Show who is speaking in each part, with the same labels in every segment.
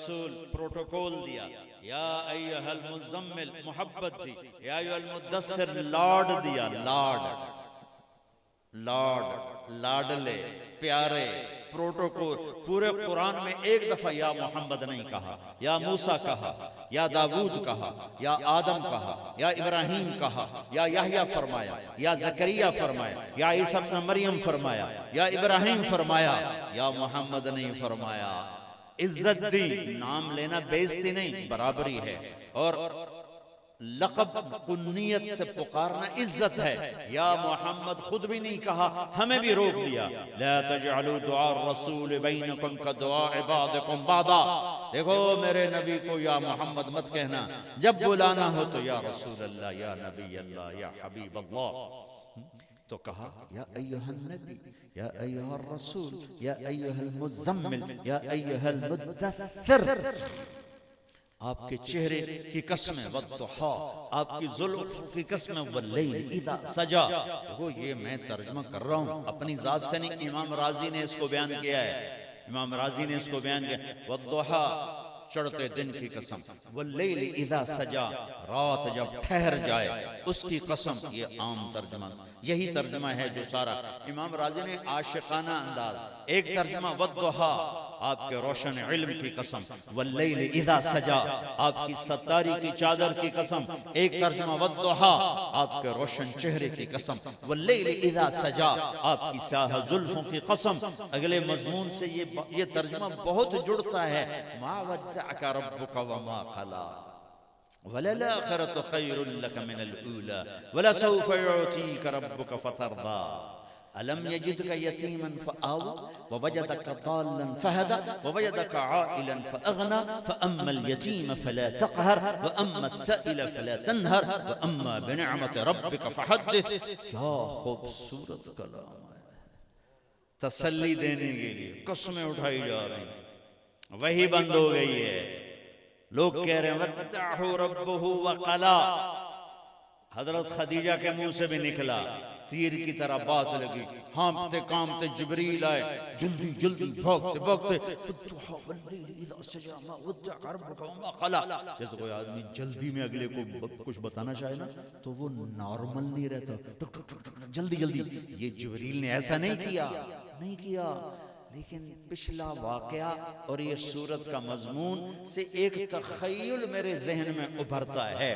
Speaker 1: रसूल प्रोटोकॉल दिया, या अय्युहल मुज़म्मिल मोहब्बत दी, या अय्युहल मुद्दस्सिर लाड दिया, लाड लाड लाडले प्यारे प्रोटोकॉल। पूरे कुरान में एक दफा या मोहम्मद नहीं कहा, या मूसा कहा, या दाऊद कहा, या आदम कहा, या इब्राहिम कहा, या याह्या फरमाया, या ज़करिया फरमाया, या ईसा इब्न मरियम फरमाया, या इब्राहिम फरमाया, या मोहम्मद नहीं फरमाया। इज्जत दी, नाम लेना बेइज्जती नहीं, बराबरी है। और लक़ब कुन्नियत से पुकारना इज्जत है। या मोहम्मद खुद भी नहीं कहा, हमें भी रोक दिया, ला तजअलू दुआ रसूल बैनकुम का दुआ इबादकुम बादा। देखो मेरे नबी को या मोहम्मद मत कहना, जब बुलाना हो तो या रसूल अल्लाह, या नबी अल्लाह, या हबीब अल्लाह। तो कहा या अय्युहन नबी, या अय्युहर रसूल, या अय्युहल मुज़म्मिल, या अय्युहल मुद्दस्सिर। आपके चेहरे की कसमें, वद्दुहा, आपकी जुल्फ की कसमें, वल्लैल इज़ा सजा। देखो ये मैं तर्जुमा कर रहा हूँ अपनी जात से नहीं, इमाम राजी ने इसको बयान किया है। इमाम राजी ने इसको बयान किया, वद्दुहा चढ़ते दिन की कसम, वल्लैल इज़ा सजा, रात जब ठहर जाए उसकी कसम। ये आम तर्जुमा, यही तर्जुमा है जो सारा इमाम राजी ने आशिकाना अंदाज। एक तर्जुमा वद्दुहा, आपके रोशन इल्म की कसम, वल्लैल इज़ा सजा, आपकी सत्तारी की चादर की कसम। एक तर्जुमा वद्दुहा, आपके रोशन चेहरे की कसम, वल्लैल इज़ा सजा, आपकी स्याह जुल्फों की कसम। अगले मजमून से ये तर्जुमा बहुत जुड़ता है, मा वद्दअका रब्बुका वमा क़ला, वलल आखिरतु खैरुल लक मिनल ऊला, वलसौफ युअतीका रब्बुका फतरदा। अलम यजिदका यतीमन फआवा, ववजदका दाल्लन फहदा, ववजदका आइलन फअगना, फअम्मल यतीम फला तक़हर, वअम्मा अस्साइल फला तनहर, वअम्मा बिनिअमति रब्बिका फहद्दिस। क्या खूबसूरत कलाम है, तसल्ली देने के लिए कसमें उठाई जा रही, वही बंद हो गई है। लोग कह रहे हैं वत्तअहु रब्बुहु वक़ला, हजरत खदीजा के मुंह से भी निकला, तीर की तरह बात लगी। हाँफते कांपते जिब्रील आए, जल्दी जल्दी भागते भागते, जैसे कोई आदमी जल्दी में अगले को कुछ बताना चाहे ना तो वो नॉर्मल नहीं रहता, टुक टुक टुक टुक जल्दी जल्दी। ये जिब्रील ने ऐसा नहीं किया, नहीं किया। लेकिन पिछला वाकया और ये सूरत का मजमून से एक तख़य्युल मेरे जहन में उभरता है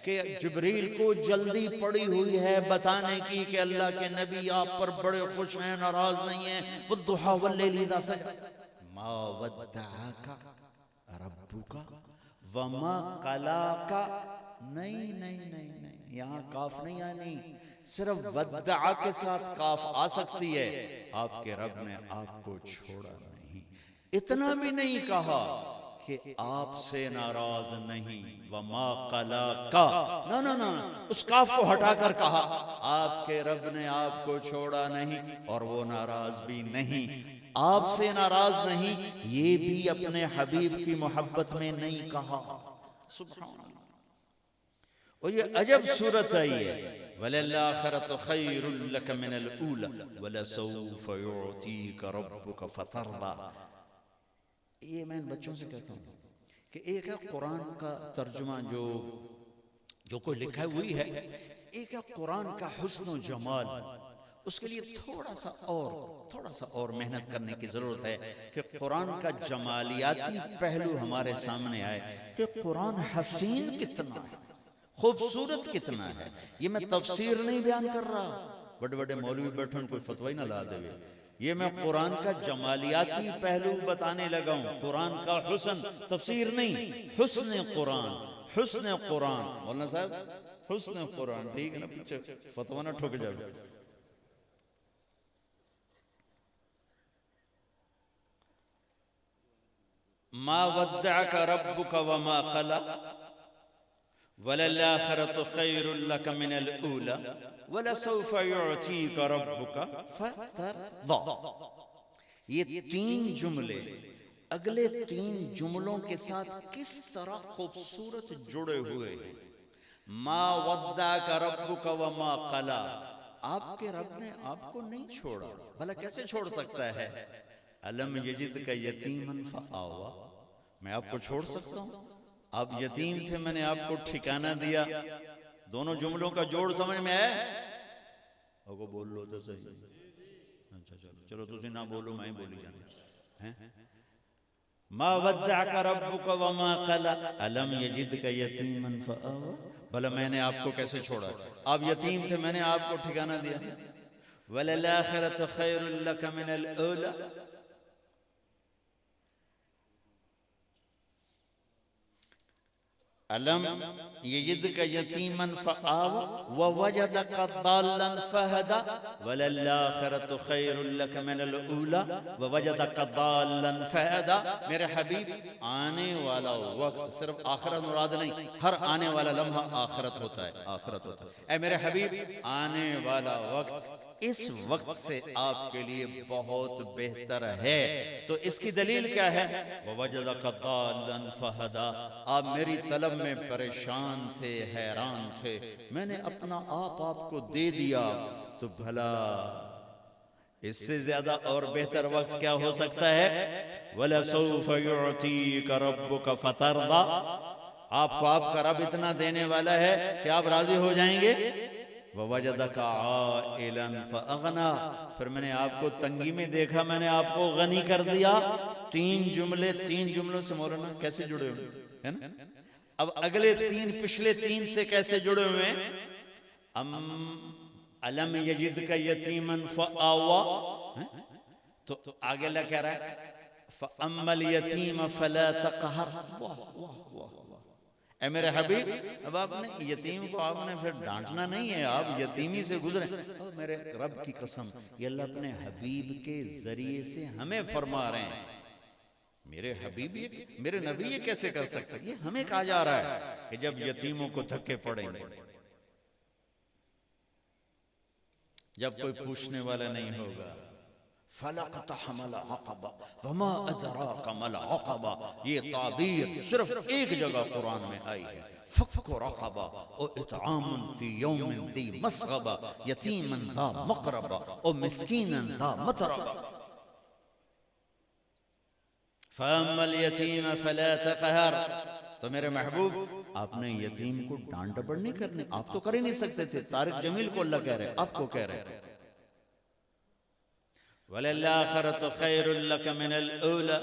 Speaker 1: कि जिब्रील को जल्दी पड़ी हुई है बताने की कि अल्लाह के नबी आप पर बड़े खुश हैं, नाराज नहीं हैं। वद्दुहा वल्लैलि इज़ा सजा, मा वद्दअका रब्बुका वमा क़लाका। नहीं नहीं नहीं नहीं, यहाँ काफ नहीं आनी, सिर्फ वद्दअ के साथ काफ आ सकती है। आपके रब ने आपको छोड़ा नहीं, इतना भी नहीं कहा कि आपसे नाराज नहीं, वमा क़लाका, ना ना ना, उस काफ को हटाकर कहा आपके रब ने आपको छोड़ा नहीं और वो नाराज भी नहीं, आपसे नाराज नहीं, ये भी अपने हबीब की मोहब्बत में नहीं कहा। सुभान अल्लाह। और ये अजब सूरत आई है, वलल आखिरतु खैरुल लक मिनल ऊला, वलसौफ युअतीका रब्बुका फतरदा। ये मैं बच्चों से कहता हूँ कि एक है कुरान का तर्जुमा जो कोई लिखा हुई है, एक है कुरान का हुस्न व जमाल। उसके लिए थोड़ा सा और मेहनत करने की जरूरत है कि कुरान का जमालियाती पहलू हमारे सामने आए कि कुरान हसीन कितना है, खूबसूरत कितना है। ये मैं तफसीर नहीं बयान कर रहा, बड़े बड़े मौलवी बैठन कोई फतवा ही ना ला देवे। ये मैं कुरान का जमालियाती पहलू बताने लगा हूँ, कुरान का हुस्न, तफसीर नहीं, हुस्न कुरान, हुस्न कुरान। मौलाना साहब हुस्न कुरान, ठीक है ना, पीछे फतवा ना ठोक जाए। मा वद्दअका रब्बुका वमा क़ला, वलल आखिरतु खैरुल लक मिनल ऊला, वलसौफ युअतीका रब्बुका फतरदा। ये तीन जुमले अगले तीन जुमलों के साथ किस तरह खूबसूरत जुड़े हुए हैं। मा वद्दअका रब्बुका वमा क़ला, आपके रब ने आपको नहीं छोड़ा, भला कैसे छोड़ सकता है। अलम यजिदका यतीमन फआवा, मैं आपको छोड़ सकता हूं? आप यतीम थे, मैंने आपको ठिकाना दिया। दोनों जुमलों का जोड़ समझ में आया? को बोल लो तो सही। अच्छा चलो चलो, तुम ना बोलो, मैं बोली जाना है। मा वद्दअका रब्बुका वमा क़ला अलम यजिदका यतीमन फआवा। भला मैंने आपको कैसे छोड़ा? आप यतीम थे, मैंने आपको ठिकाना दिया। वलल आखिरतु खैरुल लक मिनल ऊला। अलम यजिदका यतीमन फआवा व वजदका दाल्लन फहदा वलल आखिरतु खैरुल लक मिनल ऊला व वजदका दाल्लन फहदा। मेरे हबीब, आने वाला वक्त सिर्फ आखिरत मुराद नहीं, हर आने वाला लम्हा आखिरत होता है, आखिरत होता है। ऐ मेरे हबीब, आने वाला वक्त इस वक्त से आपके लिए बहुत बेहतर है। तो इसकी दलील क्या है? ववजदका दाल्लन फहदा। आप मेरी तलब में परेशान थे, हैरान थे, मैंने अपना आप आपको दे दिया, तो भला इससे ज्यादा और बेहतर वक्त क्या हो सकता है? वलसौफ युअतीका रब्बुका फतरदा। आपको आपका रब इतना देने वाला है कि आप राजी हो जाएंगे। ववजदका आइलन फअगना। फिर मैंने आपको तंगी में देखा, मैंने आपको गनी कर दिया। तीन जुमलों से मौलाना कैसे जुड़े हुए हैं ना? अब अगले तीन पिछले तीन से कैसे जुड़े हुए हैं? अलम यजिदका यतीमन फआवा। तो आगे अल्लाह कह रहा है फअम्मल यतीम फला तक़हर। वाह वाह वाह। ऐ मेरे हबीब, अब आपने यतीम को आपने फिर डांटना नहीं है, आप यतीमी से गुजरे। मेरे रब की कसम, ये अल्लाह अपने हबीब के जरिए से हमें फरमा रहे हैं। मेरे हबीब ये, मेरे नबी ये कैसे कर सकते? ये हमें कहा जा रहा है कि जब यतीमों को धक्के पड़ेंगे, जब कोई पूछने वाला नहीं होगा। फलक़तहमल अक़बा वमा अदराका मल अक़बा। ये ताबीर सिर्फ एक जगह कुरान में आई है। फक्कु रक़बा व इत्आमुन फी यौमिन ज़ी मस्ग़बा यतीमन ज़ा मक़रबा व मिस्कीनन ज़ा मतरबा। फ़अम्मल यतीम फला तक़हर। तो मेरे महबूब, आपने यतीम को डांट डपट नहीं करनी। आप तो कर ही नहीं सकते थे। तारिक जमील को अल्लाह कह रहे, आपको कह रहे वलल आखिरतु खैरुल लक मिनल ऊला।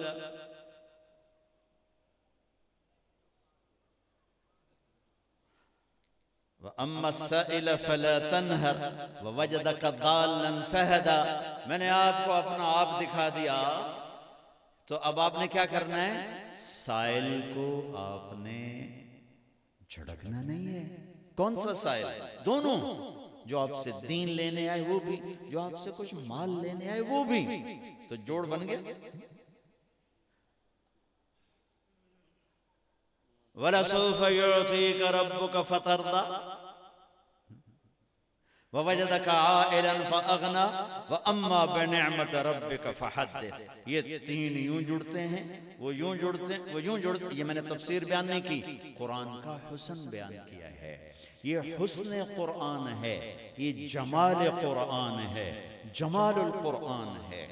Speaker 1: व अम्मा अस्साइल फला तनहर व वजदका दाल्लन फहदा। मैंने आपको अपना आप दिखा दिया, तो अब आपने क्या करना है? साइल को आपने झड़कना नहीं है। कौन सा साइल? दोनों, जो आपसे दीन लेने आए वो भी, जो आपसे कुछ माल लेने आए वो भी। तो जोड़ बन गया। वलसौफ युअतीका रब्बुका फतरदा ववजदका आइलन फअगना व अम्मा बिनिअमति रब्बिका फहद्दिस। ये तीन यूं जुड़ते हैं, वो यूं जुड़ते हैं, वो यूं जुड़ते। ये मैंने तफसीर बयान नहीं की, कुरान का हुस्न बयान किया है। ये हुस्न कुरान है, ये जमाल कुरान है, जमालुल कुरान है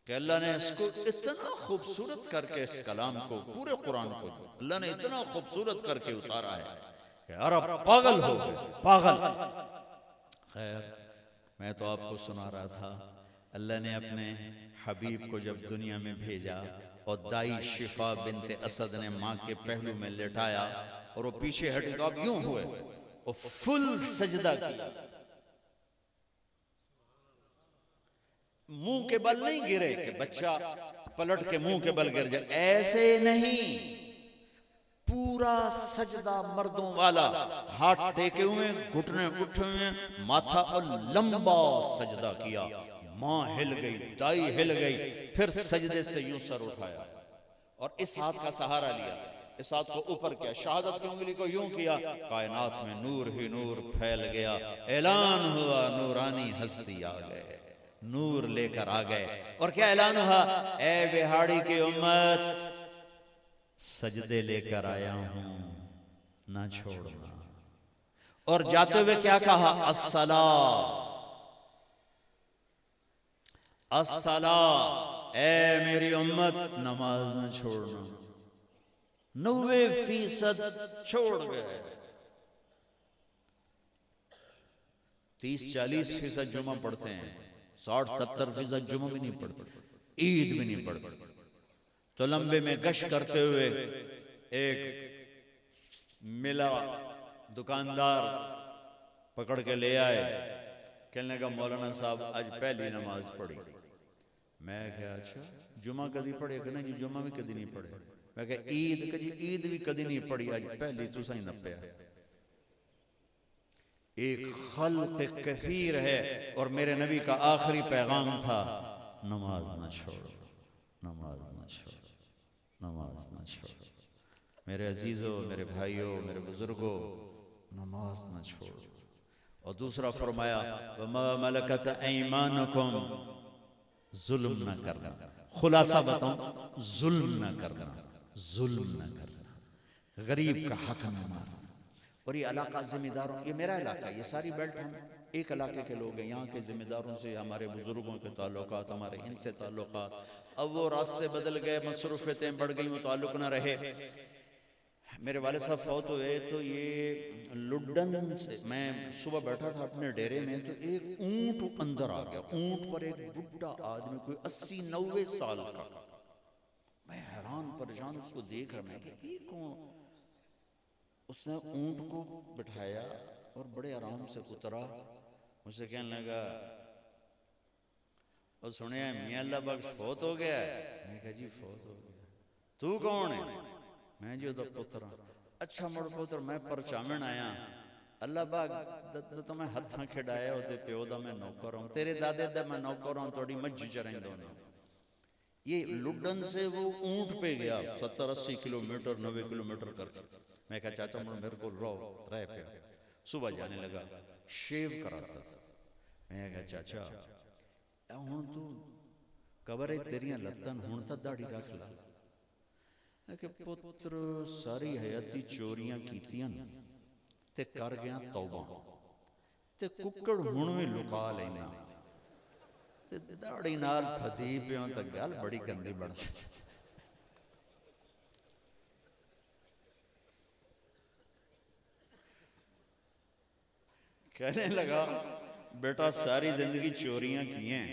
Speaker 1: कि अल्लाह ने इसको इतना खूबसूरत करके, इस कलाम को, पूरे कुरान को अल्लाह ने इतना खूबसूरत करके उतारा है कि अरब पागल हो गए, पागल। खैर, मैं तो आपको सुना रहा था, अल्लाह ने अपने हबीब को जब दुनिया में भेजा और दाई शिफा बिनते असद ने माँ के पहलू में लेटाया और वो पीछे हटे तो आप यूं हुए और फुल सजदा किया। मुंह के बल नहीं गिरे कि बच्चा पलट के मुंह के बल गिर जाए, ऐसे नहीं। पूरा सजदा मर्दों वाला, हाथ टेके हुए, घुटने उठे हुए, माथा और लंबा सजदा किया। माँ हिल गई, दाई हिल गई, फिर सजदे से यूं सर उठाया और इस हाथ का सहारा लिया, इस हाथ को ऊपर किया, शहादत की उंगली को यूं किया। कायनात में नूर ही नूर फैल गया। ऐलान हुआ, नूरानी हस्ती आ गए, नूर लेकर आ गए। और क्या ऐलान हुआ? ए बिहाड़ी की उम्मत, सजदे लेकर आया हूं, ना छोड़ना। और जाते हुए क्या कहा? अस्सला, अस्सला, ए मेरी उम्मत नमाज न छोड़ना। 90% छोड़ गए। 30-40% जुमा पढ़ते हैं, 60-70% जुमा भी नहीं पढ़ते, ईद भी नहीं पढ़ते। तो लंबे में गश्त करते हुए एक मिला दुकानदार पकड़ के ले आए, कहने का मौलाना साहब आज पहली नमाज पढ़ी। मैं क्या अच्छा जुमा कदी पढ़े? कहना जी जुमा भी कदी नहीं पढ़े। मैं क्या ईद भी कदी नहीं पढ़ी, आज पहली तू सही नपया। एक खल्क कसीर है और मेरे नबी का आखिरी पैगाम था नमाज ना छोड़ो, नमाज ना छोड़ो, नमाज ना छोड़ो। मेरे अजीजों, मेरे भाइयों, मेरे बुजुर्गों, नमाज ना छोड़ो। और दूसरा फरमाया वमा मलकत ऐमानुकुम, जुल्म ना करना। खुलासा बताऊं, जुल्म ना करना, जुल्म ना करना, गरीब का हक ना मारना। और ये इलाका जिम्मेदारों, ये मेरा इलाका, ये सारी बेल्ट हम एक इलाके के लोग हैं। यहाँ के जिम्मेदारों से हमारे बुजुर्गों के ताल्लुकात, हमारे इनसे ताल्लुकात। अब वो रास्ते बदल गए, मसरूफियतें बढ़ गई, वो ताल्लुक ना रहे। मेरे वाले साहब फौत हुए तो ये लुड्डन से मैं सुबह बैठा था अपने डेरे में, तो एक ऊंट अंदर आ गया। ऊंट पर एक बुढ़ा आदमी, कोई 80-90 साल का। मैं हैरान परेशान उसको देख रहा, मैं ये कौन? उसने ऊंट को बिठाया और बड़े आराम से उतरा। मुझसे कहने लगा और सुने मियां अल्लाह बख्श फौत हो गया है। मैं कहा जी फौत हो गया। तू कौन है? मैं जी उधर पुत्र। अच्छा मुड़ पुत्र, मैं परचामण आया। अल्लाह बाग तो मैं हथा खिडाया ओते प्यो दा मैं नौकर हूं, तेरे दादे दा मैं नौकर हूं, थोड़ी मज्जी चरेंदो ने। ये लुड्डन से वो ऊंट पे गया 70-80 किलोमीटर 90 किलोमीटर करके। मैं कहा चाचा मुड़ मेरे को रह पे। सुबह जाने लगा, शेव कराता था। मैं कहा चाचा हुण तू कबर तेरिया लत्तां हुण तां दाढ़ी रख ला। कि पुत्र सारी हयाती चोरियां कीतियां ते कर गया तौबा, ते कुक्कड़ हुण भी लुका लेना, ते दाढ़ी नाल फदी पियो तां गल बड़ी गंदी बन सकती। कहने लगा बेटा सारी जिंदगी चोरियां की हैं,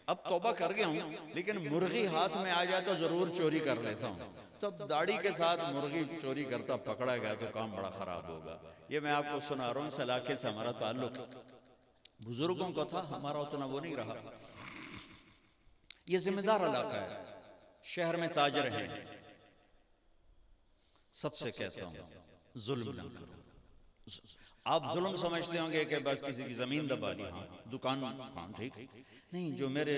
Speaker 1: अब तौबा कर गया हूं, लेकिन मुर्गी हाथ में आ जाए तो जरूर चोरी कर लेता हूं। तो दाढ़ी के साथ मुर्गी चोरी करता पकड़ा गया तो काम बड़ा खराब होगा। ये मैं आपको सुना रहा हूं। इस इलाके से हमारा ताल्लुक बुजुर्गों का था, हमारा उतना वो नहीं रहा। ये जिम्मेदार इलाका है, शहर में ताजर हैं। सबसे कहता हूं जुल्म ना करो। आप जुल्म समझते होंगे कि बस किसी की जमीन दबा दी, हाँ दुकान, हाँ ठीक नहीं। जो मेरे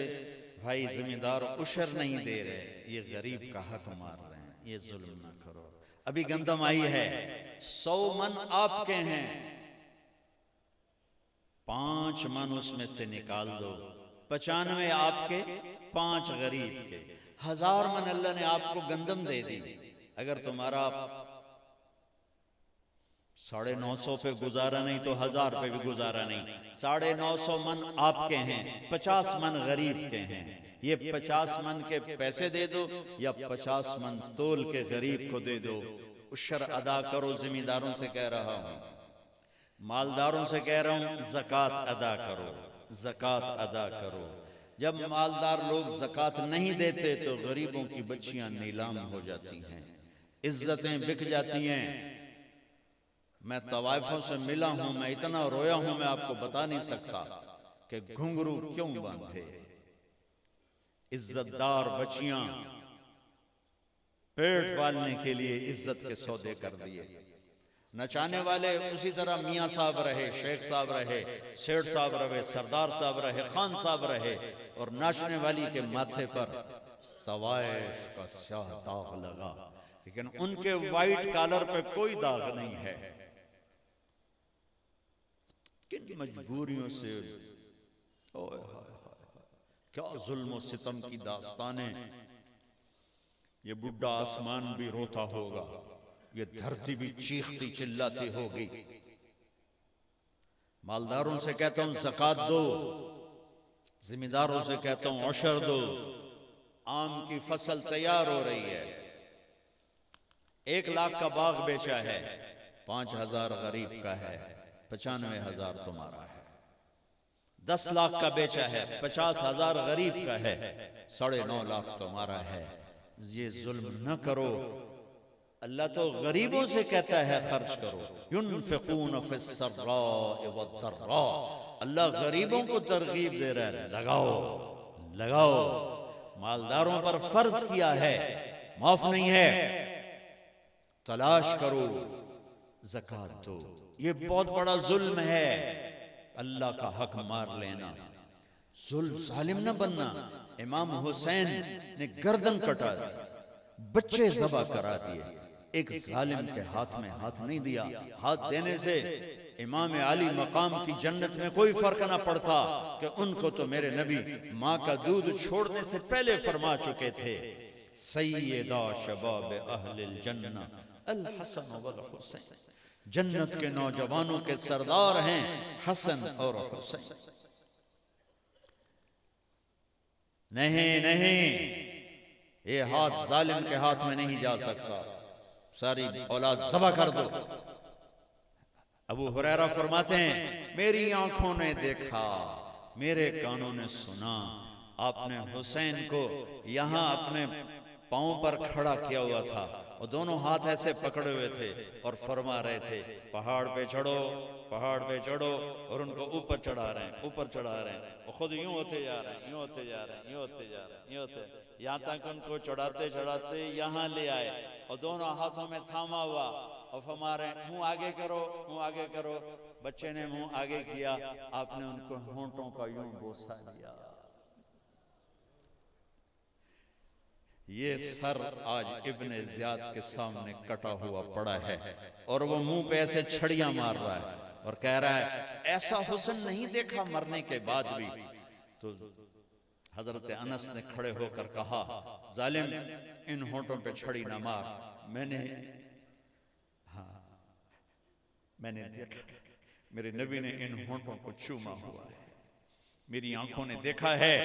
Speaker 1: भाई जिम्मेदार उशर नहीं दे रहे, ये गरीब का हक मार रहे हैं, ये जुल्म ना करो। अभी गंदम आई है, 100 मन आपके हैं, 5 मन उसमें से निकाल दो, 95 आपके, 5 गरीब के। 1000 मन अल्लाह ने आपको गंदम दे दी। अगर तुम्हारा 950 पे गुजारा नहीं तो 1000 पे भी गुजारा नहीं। 950 मन आपके हैं, 50 मन गरीब के हैं। ये 50 मन के पैसे दे दो या 50 मन तोल के गरीब को दे दो। उशर अदा करो। जिम्मेदारों से कह रहा हूं, मालदारों से कह रहा हूं, ज़कात अदा करो, ज़कात अदा करो। जब मालदार लोग ज़कात नहीं देते तो गरीबों की बच्चियां नीलाम हो जाती हैं, इज्जतें बिक जाती हैं। मैं तवाइफों से मिला हूं, मैं इतना रोया हूं, मैं आपको बता नहीं सकता कि घुंघरू क्यों बांधे। इज्जतदार बच्चियां पेट पालने के लिए इज्जत के सौदे कर दिए। नचाने वाले उसी तरह मियाँ साहब रहे, शेख साहब रहे, सेठ साहब रहे, सरदार साहब रहे, खान साहब रहे, और नाचने वाली के माथे पर तवाइफ का स्याह दाग लगा, लेकिन उनके व्हाइट कॉलर पे कोई दाग नहीं है। किन मजबूरियों से, ओए हाय हाय, क्या जुल्म सितम की दास्तानें। ये बुढ़ा आसमान भी रोता होगा, ये धरती भी चीखती चिल्लाती होगी। मालदारों से कहता हूं ज़कात दो, जिम्मेदारों से कहता हूं औशर दो, आम की फसल तैयार हो रही है, 1 लाख का बाग बेचा है, 5,000 गरीब का है, 95,000 तुम्हारा है। 10 लाख का बेचा है, 50,000 गरीब का है, 9.5 लाख तुम्हारा है। ये जुल्म न करो। अल्लाह तो गरीबों से कहता है खर्च करो, युनफिकून फिस्सर्राए वद्दर्रा। अल्लाह गरीबों को तरगीब दे रहा है, लगाओ लगाओ। मालदारों पर फर्ज किया है, माफ नहीं है। तलाश करो, ज़कात दो। ये बहुत बड़ा जुल्म है, अल्लाह का हक मार लेना। जुल्म जालिम न बनना। इमाम हुसैन ने गर्दन कटा दी, बच्चे ज़बा करा दिए, एक जालिम के हाथ में हाथ नहीं दिया। हाथ देने से इमाम अली मकाम की जन्नत में कोई फर्क ना पड़ता कि उनको तो मेरे नबी माँ का दूध छोड़ने से पहले फरमा चुके थे, सैयदा शबाब अहलिल जन्नह अल हसन वल हुसैन। जन्नत के नौजवानों के सरदार हैं हसन और हुसैन। नहीं नहीं, ये हाथ जालिम के हाथ में नहीं जा सकता, सारी औलाद ज़बा कर दो। अबू हुरैरा फरमाते हैं, मेरी आंखों ने देखा, मेरे कानों ने सुना, आपने हुसैन को यहां अपने पांव पर खड़ा किया हुआ था और दोनों हाथ ऐसे पकड़े हुए थे और फरमा रहे थे, पहाड़ पे चढ़ो, पहाड़ पे चढ़ो। और उनको ऊपर चढ़ा रहे हैं, ऊपर चढ़ा रहे हैं, और खुद यूं होते जा रहे हैं, यूं होते जा रहे हैं, यूं होते जा रहे हैं, यूं होते, यहाँ तक उनको चढ़ाते चढ़ाते यहाँ ले आए और दोनों हाथों में थामा हुआ और फरमा रहे हैं, मुंह आगे करो, मुंह आगे करो। बच्चे ने मुंह आगे किया, आपने उनको होंठों का यूं बोसा दिया। ये सर आज इब्ने ज़ियाद के सामने कटा हुआ पड़ा है और वो मुंह पे ऐसे छड़ियां मार रहा है और कह रहा है, ऐसा हुस्न नहीं देखा मरने के बाद भी। तो हजरत अनस ने खड़े होकर कहा, जालिम इन होंठों पे छड़ी ना मार, मैंने देखा, मेरे नबी ने इन होंठों को चूमा हुआ है, मेरी आंखों ने देखा है,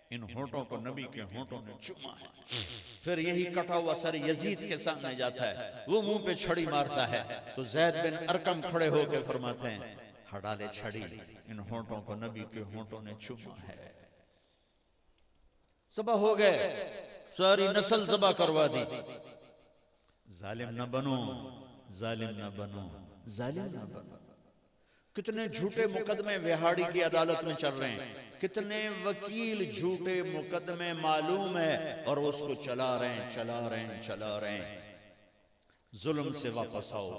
Speaker 1: इन होंठों को नबी के होंठों ने चूमा है। फिर यही कटा हुआ सर यजीद के सामने जाता है, वो मुंह पे छड़ी मारता है तो ज़ैद बिन अरकम खड़े होकर फरमाते हैं, हटा ले छड़ी, इन होंठों को नबी के होंठों ने चूमा है। ज़बा हो गए, सारी नस्ल ज़बा करवा दी। जालिम न बनो, जालिम न बनो, जालिम न बनो। कितने झूठे मुकदमे विहाड़ी की अदालत में चल रहे हैं, कितने वकील झूठे मुकदमे मालूम है और उसको चला रहे हैं, चला रहे हैं, चला रहे हैं। जुल्म से वापस आओ,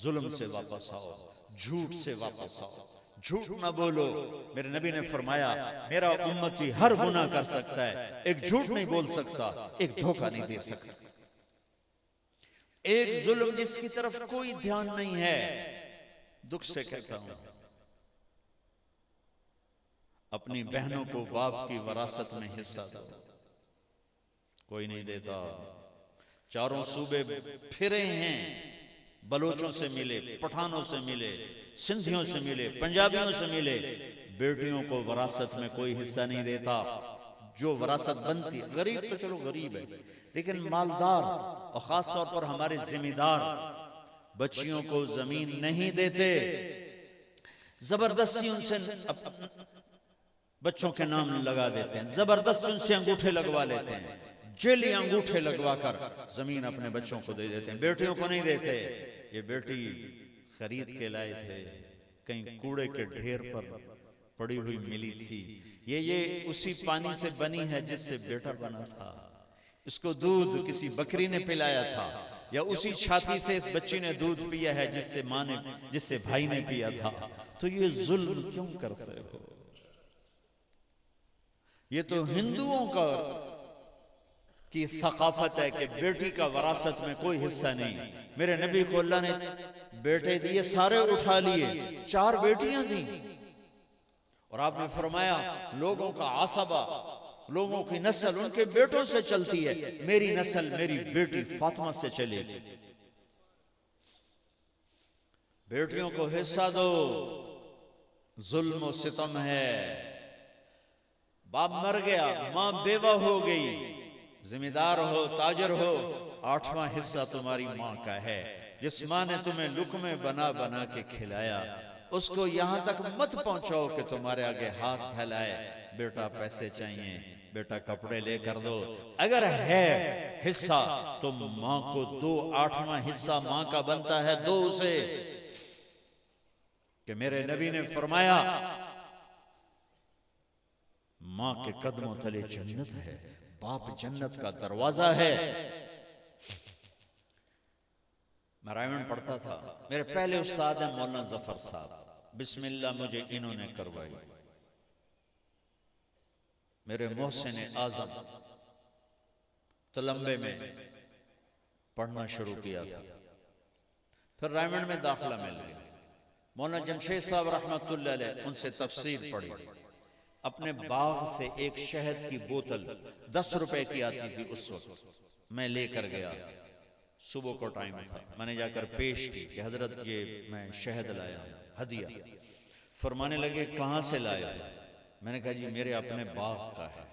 Speaker 1: जुल्म से वापस आओ, झूठ से वापस आओ, झूठ ना बोलो। मेरे नबी ने फरमाया, मेरा उम्मती हर गुनाह कर सकता है, एक झूठ नहीं बोल सकता, एक धोखा नहीं दे सकता। एक जुल्म जिसकी तरफ कोई ध्यान नहीं है, दुख से कहता हूं, अपनी बहनों को बाप की वरासत में हिस्सा दो, कोई नहीं देता। चारों सूबे फिरे हैं, बलोचों से मिले, पठानों से मिले, सिंधियों से मिले, पंजाबियों से मिले, बेटियों को वरासत में कोई हिस्सा नहीं देता। जो वरासत बनती, गरीब तो चलो गरीब है, लेकिन मालदार और खास तौर पर हमारे जिम्मेदार बच्चियों को जमीन नहीं देते, जबरदस्ती उनसे बच्चों के नाम लगा देते हैं, जबरदस्ती उनसे अंगूठे लगवा लेते हैं, जेली अंगूठे लगवाकर जमीन अपने बच्चों को दे देते हैं, बेटियों को नहीं देते। ये बेटी खरीद के लाए थे, कहीं कूड़े के ढेर पर पड़ी हुई मिली थी। ये उसी पानी से बनी है जिससे बेटा बना था, इसको दूध किसी बकरी ने पिलाया था, या उसी छाती से इस बच्ची ने दूध पिया है जिससे माँ ने, जिससे भाई ने पिया था। तो ये जुल्म क्यों करते हो? ये तो हिंदुओं का की थकाफत है कि बेटी का वरासत में कोई हिस्सा नहीं। मेरे नबी को अल्लाह ने बेटे दिए, सारे उठा लिए, 4 बेटियां दी और आपने फरमाया लोगों का आसबा, लोगों की नस्ल उनके बेटों से चलती है, मेरी नस्ल मेरी बेटी फातिमा से चलेगी। बेटियों को हिस्सा दो, जुल्म और सितम है। बाप मर गया, माँ बेवा हो गई, जिम्मेदार हो, ताजर हो, 8वां हिस्सा तुम्हारी माँ का है। जिस माँ ने तुम्हें लुक़्मे बना बना के खिलाया, उसको यहां तक मत पहुंचाओ कि तुम्हारे आगे हाथ फैलाए, बेटा पैसे चाहिए, बेटा कपड़े लेकर दो। अगर है हिस्सा तो माँ को दो, 8वां हिस्सा माँ का बनता है, दो उसे। कि मेरे नबी ने फरमाया माँ के कदमों तले जन्नत है, बाप जन्नत का दरवाजा है। मैं रायमंड पढ़ता था, मेरे पहले उस्ताद है मौलाना जफर साहब, बिस्मिल्लाह मुझे इन्होंने करवाई। मेरे मोहसिन आजम तलंबे में पढ़ना शुरू किया था, फिर रायमंड में दाखिला मिल गया। मौलाना जमशेद साहब रहमतुल्लाह अलैह, उनसे तफसीर पढ़ी। अपने बाग से एक शहद की बोतल 10 रुपए की आती थी उस वक्त, मैं लेकर गया। सुबह को टाइम था, मैंने जाकर पेश की कि हजरत ये मैं शहद लाया हदिया। फरमाने लगे कहां से लाए? मैंने कहा जी मेरे अपने बाग का है।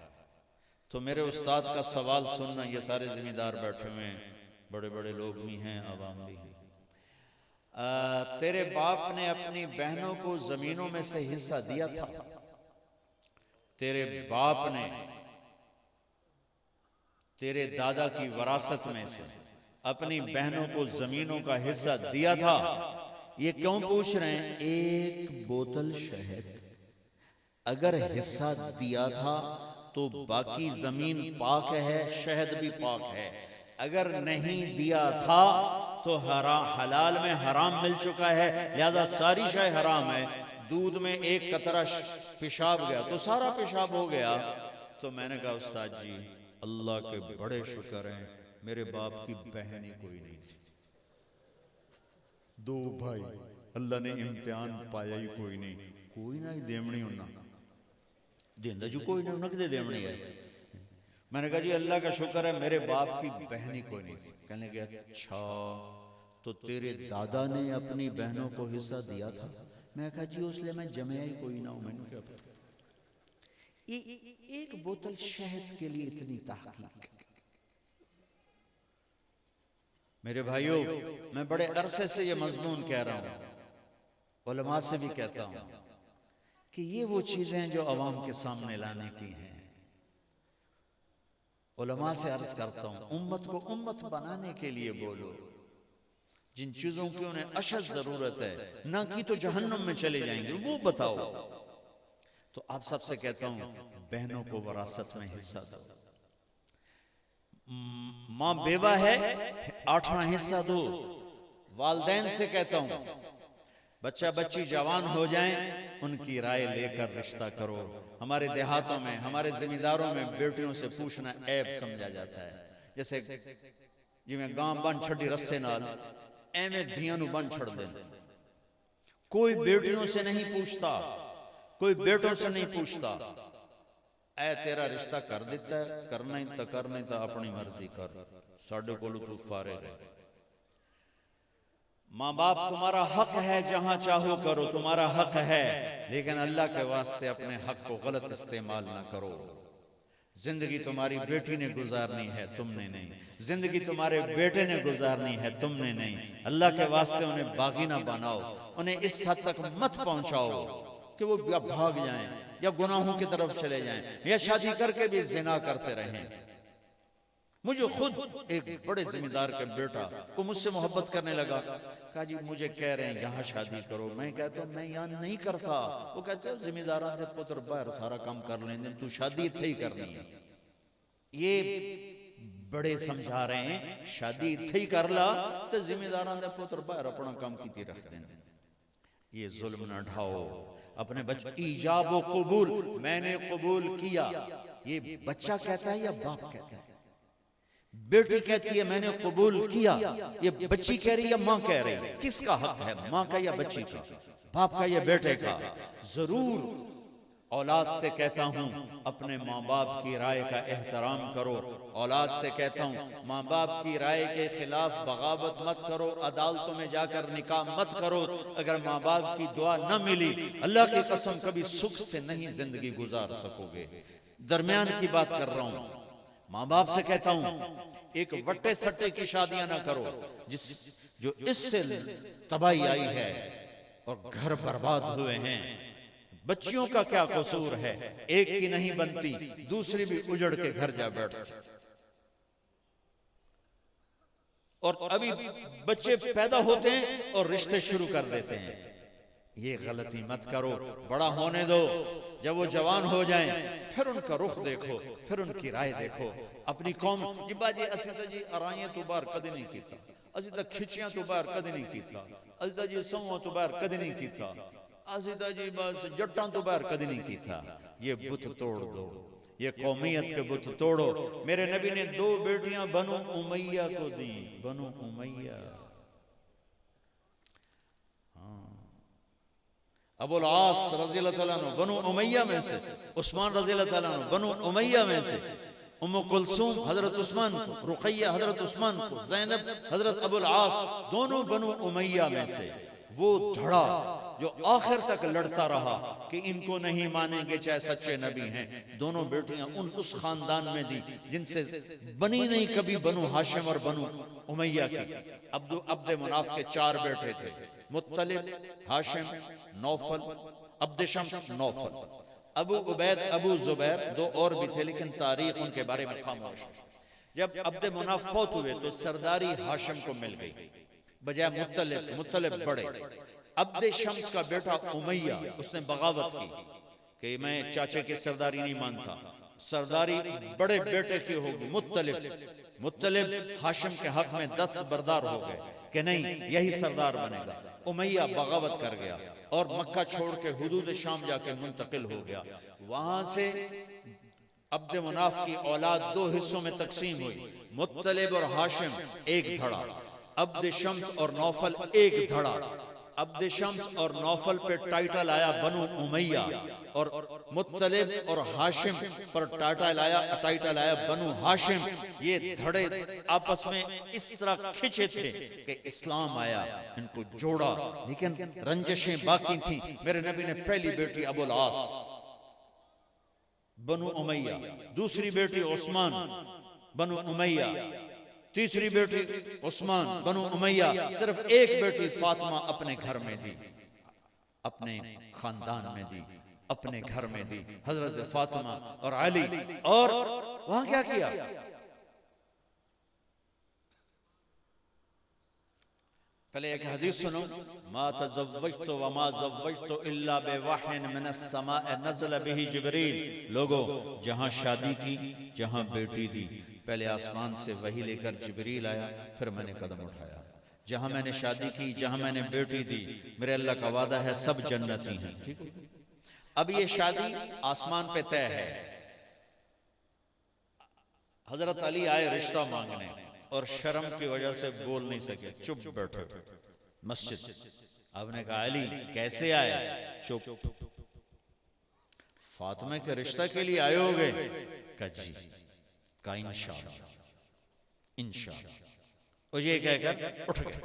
Speaker 1: तो मेरे उस्ताद का सवाल सुनना, ये सारे जिम्मेदार बैठे हुए हैं, बड़े बड़े लोग भी हैं, आवाम भी हैं। तेरे बाप ने अपनी बहनों को जमीनों में से हिस्सा दिया था? तेरे बाप ने तेरे दादा की वरासत में से अपनी बहनों को जमीनों का हिस्सा दिया था? ये क्यों पूछ रहे हैं? एक बोतल शहद अगर हिस्सा दिया था तो बाकी जमीन पाक है, शहद भी पाक है। अगर नहीं दिया था तो हलाल में हराम मिल चुका है, लिहाजा सारी शय हराम है। दूध में एक कतरा पेशाब गया तो सारा पेशाब हो गया। तो मैंने कहा उस्ताद जी अल्लाह के बड़े शुक्र हैं, मेरे बाप की बहन ही कोई नहीं थी। 2 भाई, अल्लाह ने इम्तिहान पाया ही कोई नहीं, कोई ना ही देवनी होना देंदा जो कोई ना उन्हें कितने देवनी है। मैंने कहा जी अल्लाह का शुक्र है मेरे बाप की बहन ही कोई नहीं थी। कहने लगे अच्छा तो तेरे दादा ने अपनी बहनों को हिस्सा दिया था? मैं कहा जी उसलिए मैं जमया ही कोई ना हूं, मैंने क्या पता। एक बोतल शहद के लिए इतनी तहकीक। मेरे भाइयों, मैं बड़े अरसे से ये मजमून कह रहा हूं, उलमा से भी कहता हूं कि ये वो चीजें हैं जो अवाम के सामने लाने की हैं। उलमा से अर्ज करता हूं उम्मत को उम्मत बनाने के लिए बोलो। जिन चीजों की उन्हें अशद जरूरत है ना की तो जहन्नुम में चले जाएंगे, वो बताओ। तो आप सबसे कहता हूं बहनों को वरासत में हिस्सा दो। मां बेवा है, 8वां हिस्सा दो। वालदैन से कहता हूं बच्चा बच्ची जवान हो जाएं, उनकी राय लेकर रिश्ता करो। हमारे देहातों में, हमारे जिम्मेदारों में बेटियों से पूछना ऐब समझा जाता है। जैसे जिवें गां बन छड़ी रस्से नाल, एवें धियां नूं बन छड़ दें। कोई बेटियों से नहीं पूछता, कोई बेटों से नहीं पूछता। ऐ तेरा रिश्ता कर दिता है, करना ही तो कर, नहीं तो अपनी मर्जी कर, साडे कोल तू फारिग है। माँ बाप तुम्हारा हक है, जहां चाहो करो, तुम्हारा हक है, लेकिन अल्लाह के वास्ते अपने हक को गलत इस्तेमाल ना करो। जिंदगी तुम्हारी बेटी ने गुजारनी है, तुमने नहीं। जिंदगी तुम्हारे बेटे ने गुजारनी है, तुमने नहीं। अल्लाह के वास्ते उन्हें बागी ना बनाओ, उन्हें इस हद तक मत पहुंचाओ कि वो या भाग जाएं या गुनाहों की तरफ चले जाएं या शादी करके भी जिना करते रहें। मुझे खुद एक बड़े जिम्मेदार का बेटा को मुझसे मोहब्बत करने लगा, कहा जी मुझे कह रहे हैं यहाँ शादी करो। मैं कहता हूँ मैं यहाँ नहीं करता। वो कहते हैं जिम्मेदार के पुत्र बाहर सारा काम कर लेंगे, तू शादी इत्थे ही करनी है। ये बड़े समझा रहे हैं शादी इत्थे ही कर ला तो जिम्मेदार के पुत्र बाहर अपना काम की रख देंगे। ये जुल्म ना ढाओ अपने बच्चे। ईजाब व कबूल, मैंने कबूल किया, ये बच्चा कहता है या बाप कहता है? बेटी कहती है मैंने कबूल किया, ये बच्ची कह रही है या मां कह रही है? किसका हक है, मां का या बच्ची का, बाप का या बेटे का? जरूर औलाद से कहता हूं अपने माँ बाप की राय का एहतराम करो। औलाद से कहता हूं माँ बाप की राय के खिलाफ बगावत मत करो, अदालतों में जाकर निकाह मत करो। अगर माँ बाप की दुआ न मिली, अल्लाह की कसम कभी सुख से नहीं जिंदगी गुजार सकोगे। दरमियान की बात कर रहा हूं। माँ बाप से कहता हूं, एक वट्टे सट्टे की शादियां ना करो जो इससे तबाही आई है और घर बर्बाद हुए हैं। बच्चियों का क्या कसूर है, एक की नहीं बनती दूसरी भी उजड़ के घर जा बैठती। और अभी बच्चे पैदा होते हैं और रिश्ते शुरू कर देते हैं। ये गलती मत करो, बड़ा होने दो, जब वो जवान हो जाएं फिर उनका रुख देखो, फिर उनकी राय देखो। अपनी कौम जिब्बा जी असीता जी अराइयां तो बार कदी नहीं कीता, असीता खिचियां तो बार कदी नहीं कीता, असीता जी सौवां तो बार कदी नहीं कीता, असीता जी बस जट्टां तो बार कदी नहीं कीता। ये बुत तोड़ दो, ये कौमियत के बुत तोड़ो। मेरे नबी ने 2 बेटियां बनु उमैया को दी। बनु उमैया, अबुल आस रज़ियल्लाहु ताला अन्हु बनु उमैया में से, उस्मान रज़ियल्लाहु ताला अन्हु बनु उमैया में से, उम्मु कुलसूम हजरत उस्मान को, रुकैया हजरत उस्मान को, ज़ैनब हजरत अबुल आस, दोनों बनु उमैया में से। वो धड़ा जो आखिर तक लड़ता रहा कि इनको नहीं मानेंगे चाहे सच्चे नबी हैं। दोनों बेटियां उस खानदान में दी जिनसे बनी नहीं कभी बनु हाशिम और बनु उमैया की। अब्द मुनाफ के 4 बेटे थे, मुत्तलिब, हाशिम, नौफल, अब्द शम्स, नौफल। अबू उबैद, अबू जुबैर 2 और भी थे, लेकिन तारीख उनके बारे में खामोश। जब अब्द मुनाफ फौत हुए तो सरदारी हाशिम को मिल गई बजाय मुत्तलिब। मुत्तलिब बड़े। अब्द शम्स का बेटा उमैया, उसने बगावत की कि मैं चाचे की सरदारी नहीं मानता, सरदारी बड़े बेटे की होगी मुत्तलिब। मुत्तलिब हाशिम के हक में दस्तबरदार हो गए कि नहीं यही सरदार बनेगा। उमैया बगावत कर गया और मक्का छोड़ के हुदूद शाम जाके मुंतकिल हो गया। वहां से अब्द मुनाफ की औलाद 2 हिस्सों में तकसीम हुई, मुत्तलिब और हाशिम एक धड़ा, अब्द शम्स और नौफल एक धड़ा। अब्द शम्स और नौफल पे टाइटल आया बनु उमैया और मुत्तलिब और हाशिम पर टाइटल आया बनु हाशिम। ये धड़े आपस में इस तरह खिंचे थे कि इस्लाम आया, इनको जोड़ा, लेकिन रंजशें बाकी थी। मेरे नबी ने पहली बेटी अबुल आस बनु उमैया, दूसरी बेटी उस्मान बनु उमैया, तीसरी बेटी उस्मान बनु उमैया, सिर्फ एक बेटी फातिमा अपने घर में दी, अपने खानदान में दी, अपने घर में दी, हजरत फातिमा और अली। और वहां क्या किया? पहले एक हदीस सुनो, मा तज़व्वजतु व मा ज़व्वजतु इल्ला बिवहयिन मिनस समाए नज़ल बिही जिब्रील। लोगों, जहां शादी की, जहां बेटी दी, पहले आसमान से वही लेकर जिब्रील आया, फिर मैंने कदम उठाया। जहां मैंने शादी की, जहां मैंने बेटी दी, मेरे अल्लाह का वादा है सब जन्नती हैं। ठीक है, अब ये शादी आसमान पे तय है। हजरत अली आए रिश्ता मांगने और शर्म की वजह से बोल नहीं सके, चुप बैठे मस्जिद। आपने कहा अली कैसे आए? चुप। फातिमा के रिश्ता के लिए आए होगे? कहा जी, का इंशाअल्लाह। और ये कहकर उठ गए।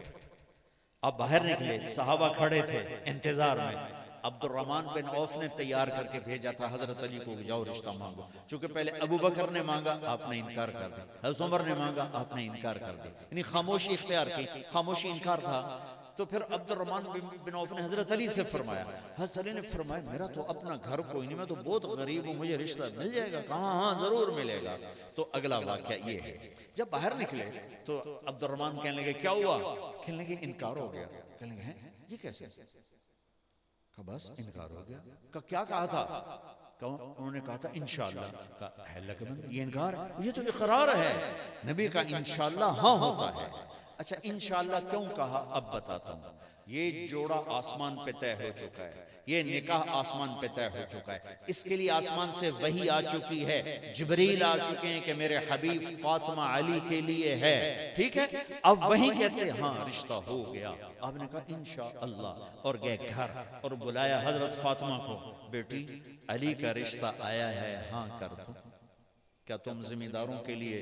Speaker 1: अब बाहर निकले, सहाबा खड़े थे इंतजार में। अब्दुर्रहमान बिन औफ ने तैयार करके भेजा था हजरत अली को, जाओ रिश्ता मांगो। चूंकि पहले अबू बकर ने मांगा, आपने इनकार कर दिया, हजरत उमर ने मांगा, आपने इनकार कर दिया, यानी खामोशी इख्तियार की। खामोशी इनकार था। तो फिर अब्दुर्रहमान बिन औफ ने हजरत अली से फरमाया, हजरत अली ने फरमाया मेरा तो अपना घर कोई नहीं, मैं तो बहुत गरीब हूँ, मुझे रिश्ता मिल जाएगा? कहा हाँ जरूर मिलेगा। तो अगला वाक्या ये है, जब बाहर निकले तो अब्दुर्रहमान कहने लगे क्या हुआ? कहने लगे इनकार हो गया। कहने लगे हैं ये कैसे? बस इनकार हो गया। का क्या कहा था? उन्होंने कहा था इंशाअल्लाह। का ये इनकार, ये तो इकरार है। नबी का इंशाअल्लाह हाँ होता है। अच्छा इंशाअल्लाह क्यों कहा, अब बताता हूँ। ये जोड़ा आसमान पे तय हो चुका है, ये निकाह आसमान पे तय हो चुका है। इसके लिए आसमान से वही आ चुकी है, जिब्रील आ चुके हैं कि मेरे हबीब फातिमा अली के लिए है। ठीक है, अब वही कहते हाँ रिश्ता हो गया। आपने कहा इंशाअल्लाह और गए घर और बुलाया हजरत फातिमा को, बेटी अली का रिश्ता आया है, हाँ कर दो। क्या तुम जिम्मेदारों के लिए,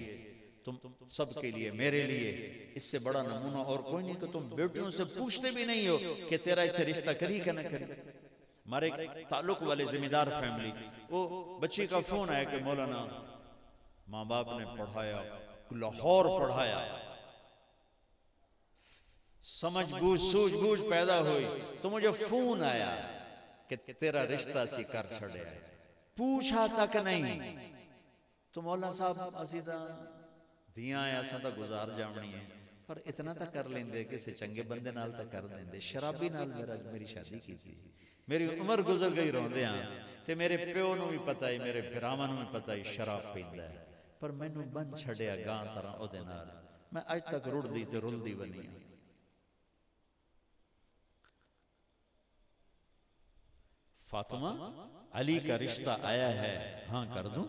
Speaker 1: तुम सबके लिए, मेरे लिए इससे बड़ा नमूना और कोई नहीं कि तुम बेटियों से पूछते भी नहीं हो कि तेरा इसे रिश्ता करी कि न करी। हमारे ताल्लुक वाले जिम्मेदार फैमिली, वो बच्ची का फोन आया कि मौलाना माँ बाप ने पढ़ाया, लाहौर पढ़ाया, समझ बूझ सूझबूझ पैदा हुई, तो मुझे फोन आया कि तेरा रिश्ता सी कर छड़े, पूछा तक नहीं। तो मौलाना साहब असी दियां असा तो गुजार जावनी है, पर इतना तो कर लेंदे, किसी चंगे बंदे नाल तो कर देंदे। शराबी नाल मेरी शादी की थी, मेरी उम्र गुजर गई रोंदियां, ते मेरे प्यो नूं भी पता है, मेरे भरावां नूं भी पता है शराब पींदा है, पर मैनू बन छड़िया गां तरह ओदे नाल। मैं अज तक रुड़दी ते रुलदी बनी हां। फातिमा, अली का रिश्ता आया है, हाँ कर दूं?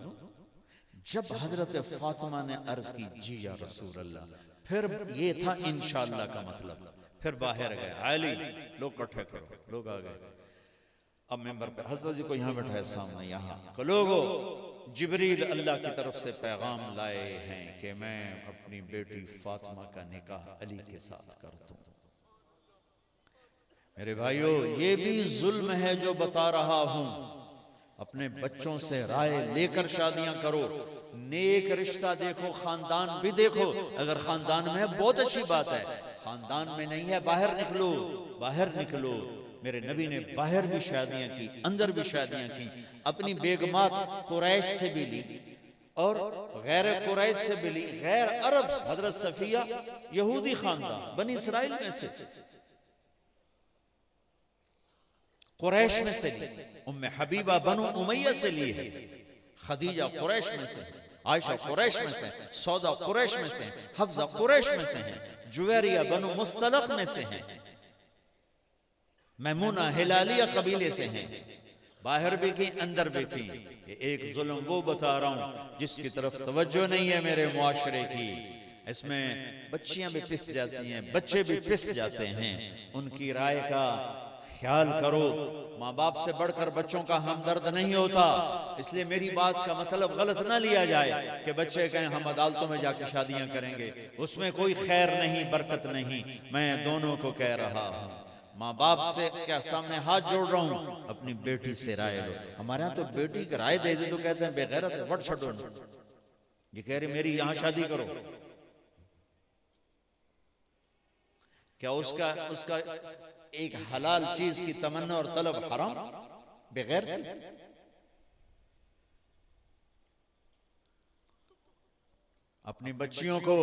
Speaker 1: जब हजरत फातिमा ने अर्ज की जी या रसूल अल्लाह, फिर ये था इंशाअल्लाह का मतलब। फिर बाहर गए, अली लोग इकट्ठे करो, लोग आ गए। अब मेंबर पे हजरत जी को यहाँ बैठाया सामने, यहाँ को लोगो, जिब्रील अल्लाह की तरफ से पैगाम लाए हैं कि मैं अपनी बेटी फातिमा का निकाह अली के साथ कर दूं। मेरे भाइयों, ये भी जुल्म है जो बता रहा हूं। अपने बच्चों से राय लेकर शादियां करो, नेक रिश्ता देखो, खानदान भी देखो। अगर खानदान में है बहुत अच्छी बात है, खानदान में नहीं है बाहर निकलो, बाहर निकलो। मेरे नबी ने बाहर भी शादियां की, अंदर भी शादियां की। अपनी बेगमात कुरैश से भी ली और गैर कुरैश से भी ली। गैर अरब, हजरत सफिया यहूदी खानदान बनी इसराइल में से, कुरैश में से ली। उम्मे हबीबा बनु उमैया से ली है। खदीजा कुरैश में से, आयशा कुरैश में से, सौदा कुरैश में से, हफ्जा कुरैश में से हैं, जुवैरिया बनु मुस्तलक में से हैं, मैमूना हिलालिया कबीले से हैं। बाहर भी की, अंदर भी की। ये एक जुल्म वो बता रहा हूं जिसकी तरफ तवज्जो नहीं है मेरे मुआशरे की। इसमें बच्चियां भी पिस जाती हैं, बच्चे भी पिस जाते हैं। उनकी राय का ख्याल करो। माँ बाप से बढ़कर बच्चों का हमदर्द नहीं होता। इसलिए मेरी बात का मतलब गलत ना लिया जाए कि बच्चे कहें हम अदालतों में जाकर शादियां करेंगे, उसमें कोई खैर नहीं, बरकत नहीं। मैं दोनों को कह रहा हूं, माँ बाप से क्या सामने हाथ जोड़ रहा हूं, अपनी बेटी से राय लो। हमारे यहाँ तो बेटी की राय दे दी तो कहते हैं बेगैरत है, वट छड़ो। ये कह रही मेरी यहां शादी करो, क्या उसका एक हलाल चीज की तमन्ना और तलब हराम? बगैर अपनी बच्चियों को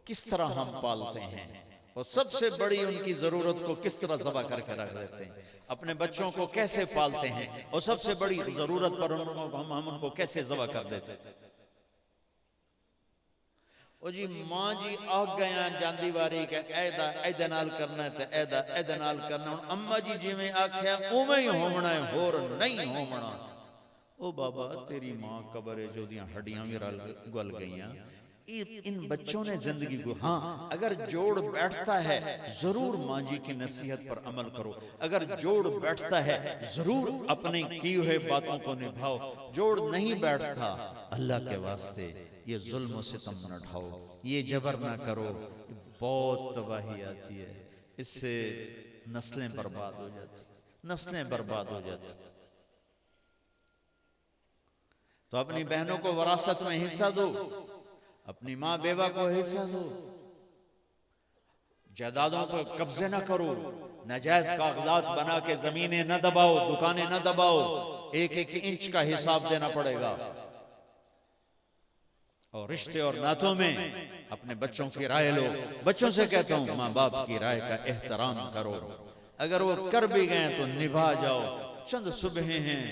Speaker 1: किस तरह हम पालते हैं और सबसे बड़ी उनकी जरूरत को किस तरह ज़बा करके रख देते हैं, अपने बच्चों को कैसे पालते हैं और सबसे बड़ी जरूरत पर हम उनको कैसे ज़बा कर देते हैं। ओ जी मां जी आग गया जांदी वारी के ऐदा ऐदे नाल करना ते ऐदा ऐदे नाल करना। अम्मा जी जिवें आख्या उवें ही होना है, होर नहीं होना। ओ बाबा तेरी मां कबर है जो दियां हड्डियां भी गल गईयां। इन बच्चों ने जिंदगी को, हाँ अगर जोड़ बैठता है जरूर मां जी की नसीहत पर अमल करो। अगर जोड़ बैठता है जरूर अपने की हुए बातों को निभाओ। जोड़ नहीं बैठता, अल्लाह के वास्ते ये जुल्म से तुम न ढाओ, ये जबर ना करो। बहुत तबाही आती है, इससे नस्लें बर्बाद हो जाती, नस्लें बर्बाद हो जाती। तो अपनी बहनों को विरासत में हिस्सा दो, अपनी माँ बेवा को हिस्सा दो, जायदादों को कब्जे न करो, नाजायज कागजात बना के जमीनें न दबाओ, दुकानें न दबाओ। एक एक इंच का हिसाब देना पड़ेगा। और रिश्ते और नातों में अपने बच्चों की राय लो। बच्चों से कहता हूं माँ बाप की राय का एहतराम करो। अगर वो कर भी गए तो निभा जाओ। चंद सुबहें हैं,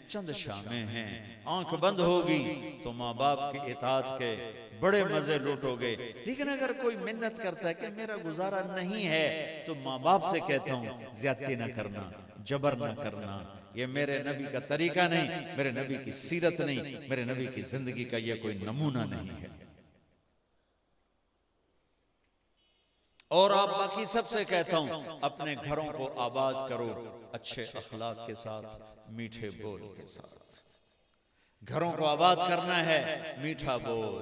Speaker 1: चंद शामें हैं, आंख बंद होगी तो माँ बाप की इताअत के बड़े मजे लूटोगे। लेकिन अगर कोई मिन्नत करता है कि मेरा गुजारा नहीं है, तो माँ बाप से कहता हूं ज्यादती ना करना, जबर ना करना। ये मेरे नबी का तरीका नहीं, मेरे नबी की सीरत नहीं, मेरे नबी की जिंदगी का ये कोई नमूना नहीं है। और आप बाकी सबसे कहता हूं अपने घरों को आबाद करो अच्छे अखलाक के साथ, मीठे बोल के साथ। घरों को आबाद करना है, मीठा बोल।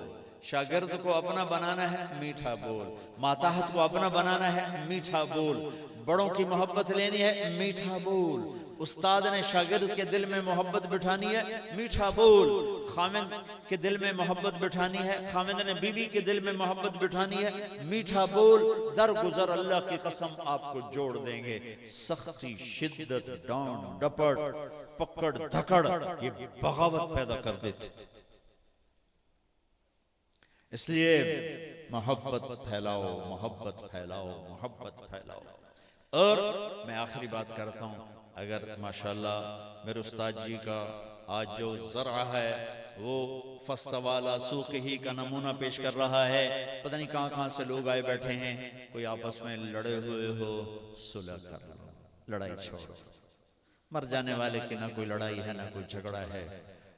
Speaker 1: शागिर्द को अपना बनाना है, मीठा बोल। माताहत को अपना बनाना है, मीठा बोल। बड़ों की मोहब्बत लेनी है, मीठा बोल। उस्ताद ने शागिर्द के दिल में मोहब्बत बिठानी है, मीठा बोल। खामिंद के दिल में मोहब्बत बिठानी है, खामिंद ने बीवी के दिल में मोहब्बत बिठानी है, मीठा बोल। दर गुजर अल्लाह की कसम आपको जोड़ देंगे। सख्ती, शिद्दत, डांट डपट, पकड़ धकड़ ये बगावत पैदा कर देते। इसलिए मोहब्बत फैलाओ, मोहब्बत फैलाओ, मोहब्बत फैलाओ। और मैं आखिरी बात करता हूँ, अगर माशाल्लाह मेरे उस्ताद जी का आज जो ज़रा है वो फस्तवाला सूख ही का नमूना पेश कर रहा है। पता नहीं कहाँ कहाँ से लोग आए बैठे हैं, कोई आपस में लड़े हुए हो, सुलह कर लो, लड़ाई छोड़ो। मर जाने वाले की ना कोई लड़ाई है ना कोई झगड़ा है,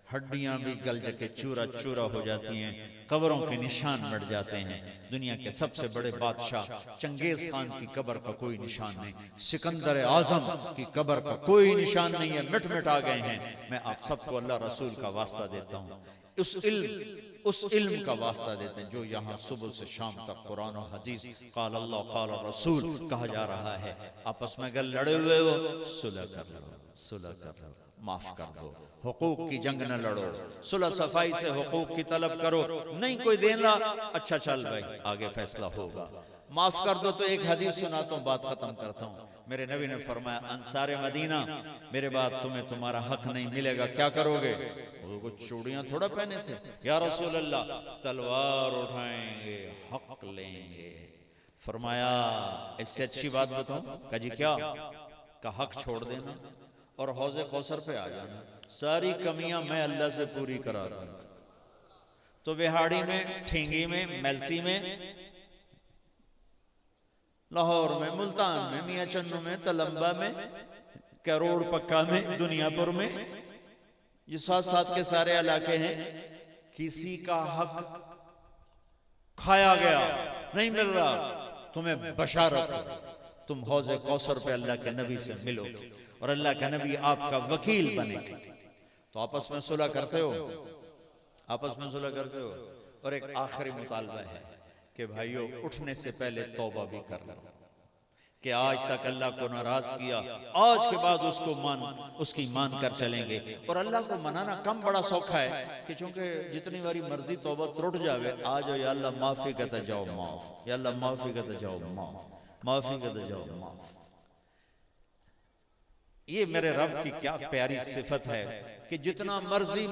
Speaker 1: हड्डियां भी गल के चूरा चूरा हो जाती हैं, कब्रों के निशान मिट जाते हैं। दुनिया के सबसे बड़े बादशाह चंगेज खान की कब्र का कोई निशान नहीं, सिकंदर आजम की कब्र का कोई निशान नहीं है, मिट मिट आ गए हैं। मैं आप सबको अल्लाह रसूल का वास्ता देता हूँ, उस इल्म का वास्ता देते हैं जो यहाँ सुबह से शाम तक कुरान और हदीस काल अल्लाह काल रसूल कहा जा रहा है। आपस में अगर लड़े हुए हो, सुलह कर लो, सुलह कर लो, माफ कर दो। हुकूक की जंग न लड़ो, सुलह सफाई से हुकूक की तलब करो। नहीं कोई देना, अच्छा चल भाई आगे फैसला होगा, माफ कर दो। तो एक हदीस सुनाता हूँ, बात खत्म करता हूँ। मेरे नबी ने फरमाया, अंसारे मदीना मेरे बाद तुम्हें तुम्हारा हक नहीं मिलेगा, क्या करोगे? वो कुछ चूड़ियां थोड़ा पहने थे, या रसूल अल्लाह तलवार उठाएंगे, हक लेंगे। फरमाया इससे अच्छी बात बताऊं? कहा जी क्या? का हक छोड़ देना और हौज़े कौसर पे आ जाना, सारी कमियां मैं अल्लाह से पूरी करा दूंगा। तो विहाड़ी में, ठेंगी में, मेलसी में, लाहौर में, मुल्तान में, मियां चन्नू में, तलंबा में, करोड़ पक्का में, दुनियापुर में, ये साथ साथ के सारे इलाके हैं, किसी का हक खाया गया नहीं मिल रहा, तुम्हें बशारत, तुम हौज़े कौसर पे अल्लाह के नबी से मिलोगे और अल्लाह का नबी आपका वकील बनेगा। तो आपस में सुलह करते हो, आपस में सुलह करते हो। और एक आखिरी मुतालबा है कि भाइयों उठने से पहले तौबा भी कर लो कि आज तक अल्लाह को नाराज किया, आज के बाद उसकी मान कर चलेंगे। और अल्लाह को मनाना कम बड़ा सौखा है कि चूंकि जितनी बारी मर्जी तौबा त्रुट जावे, आ जाओ या अल्लाह माफी कहते जाओ माफ, या अल्लाह माफी कहते जाओ माफ, माफी कहते जाओ माफ। ये मेरे रब की क्या प्यारी सिफत है कि जितना मर्जी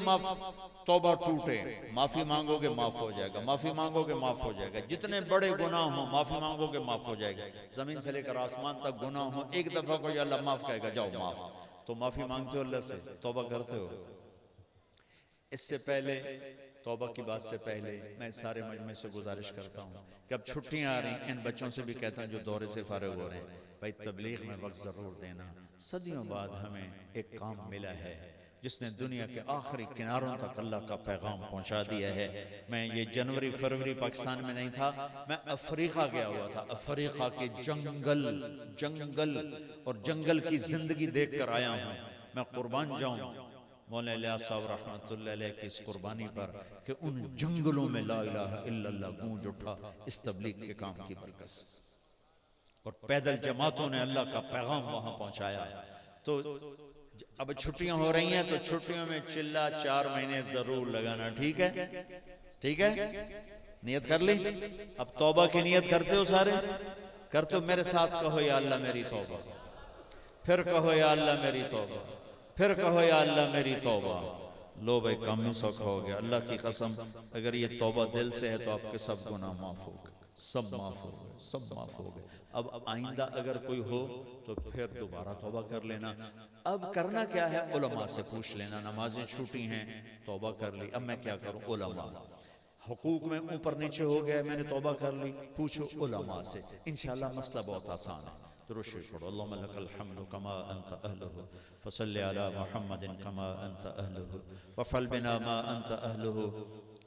Speaker 1: तौबा टूटे, माफी मांगोगे माफ हो जाएगा, माफी मांगोगे माफ हो जाएगा। जितने बड़े गुनाह हो माफी मांगोगे माफ हो जाएगा। जमीन से लेकर आसमान तक गुनाह हो, एक दफा को अल्लाह माफ कहेगा, जाओ माफ। तो माफी मांगते हो अल्लाह से, तौबा करते हो। इससे पहले तौबा की बात से पहले मैं सारे मजमे से गुजारिश करता हूँ कि अब छुट्टियां आ रही, इन बच्चों से भी कहता हूँ जो दौरे से फारिग हो रहे हैं, भाई तबलीग में वक्त जरूर देना। सदियों बाद हमें एक काम मिला है जिसने दुनिया के आखिरी किनारों तक अल्लाह का पैगाम पहुंचा दिया है। मैं ये जनवरी फरवरी पाकिस्तान में नहीं था, मैं अफ्रीका गया हुआ था। अफ्रीका के जंगल और जंगल की जिंदगी देख कर आया हूँ। मैं कुर्बान जाऊं मौलाना इलियास साहब रहमतुल्लाह अलैह की इस कुर्बानी पर कि उन जंगलों में ला इलाहा इल्लल्लाह गूंज उठा इस तबलीग के काम की बरकत से, और पैदल जमातों ने अल्लाह का पैगाम वहां पहुंचाया। तो अब छुट्टियां हो रही हैं, तो छुट्टियों में चिल्ला 4 महीने जरूर लगाना, ठीक है? ठीक है, नियत कर ली। अब तौबा की नियत करते हो सारे? करते हो? मेरे साथ कहो या अल्लाह मेरी तौबा, फिर कहो या अल्लाह मेरी तौबा, फिर कहो या अल्लाह मेरी तौबा। लो भाई काम ही सौखा हो गया। अल्लाह की कसम अगर ये तौबा दिल से है तो आपके सब गुनाह माफ हो गए, सब माफ हो गए, सब माफ हो गए। अब आइंदा अगर कोई हो तो फिर दोबारा तौबा कर लेना। अब करना क्या है, उलमा से पूछ लेना। नमाजें छूटी हैं, तौबा कर ली, अब मैं क्या करूं? उलमा। हुकूक में ऊपर नीचे हो गया, मैंने तौबा कर ली, पूछो उलमा से, इंशाअल्लाह मसला बहुत आसान है। दुरूद पढ़ो, अल्लाहुम्मा लकल हम्दु कमा अंता अहलुहु फसल्लि अला मुहम्मदिन कमा अंता अहलुहु वफअल बिना मा अंता अहलुहु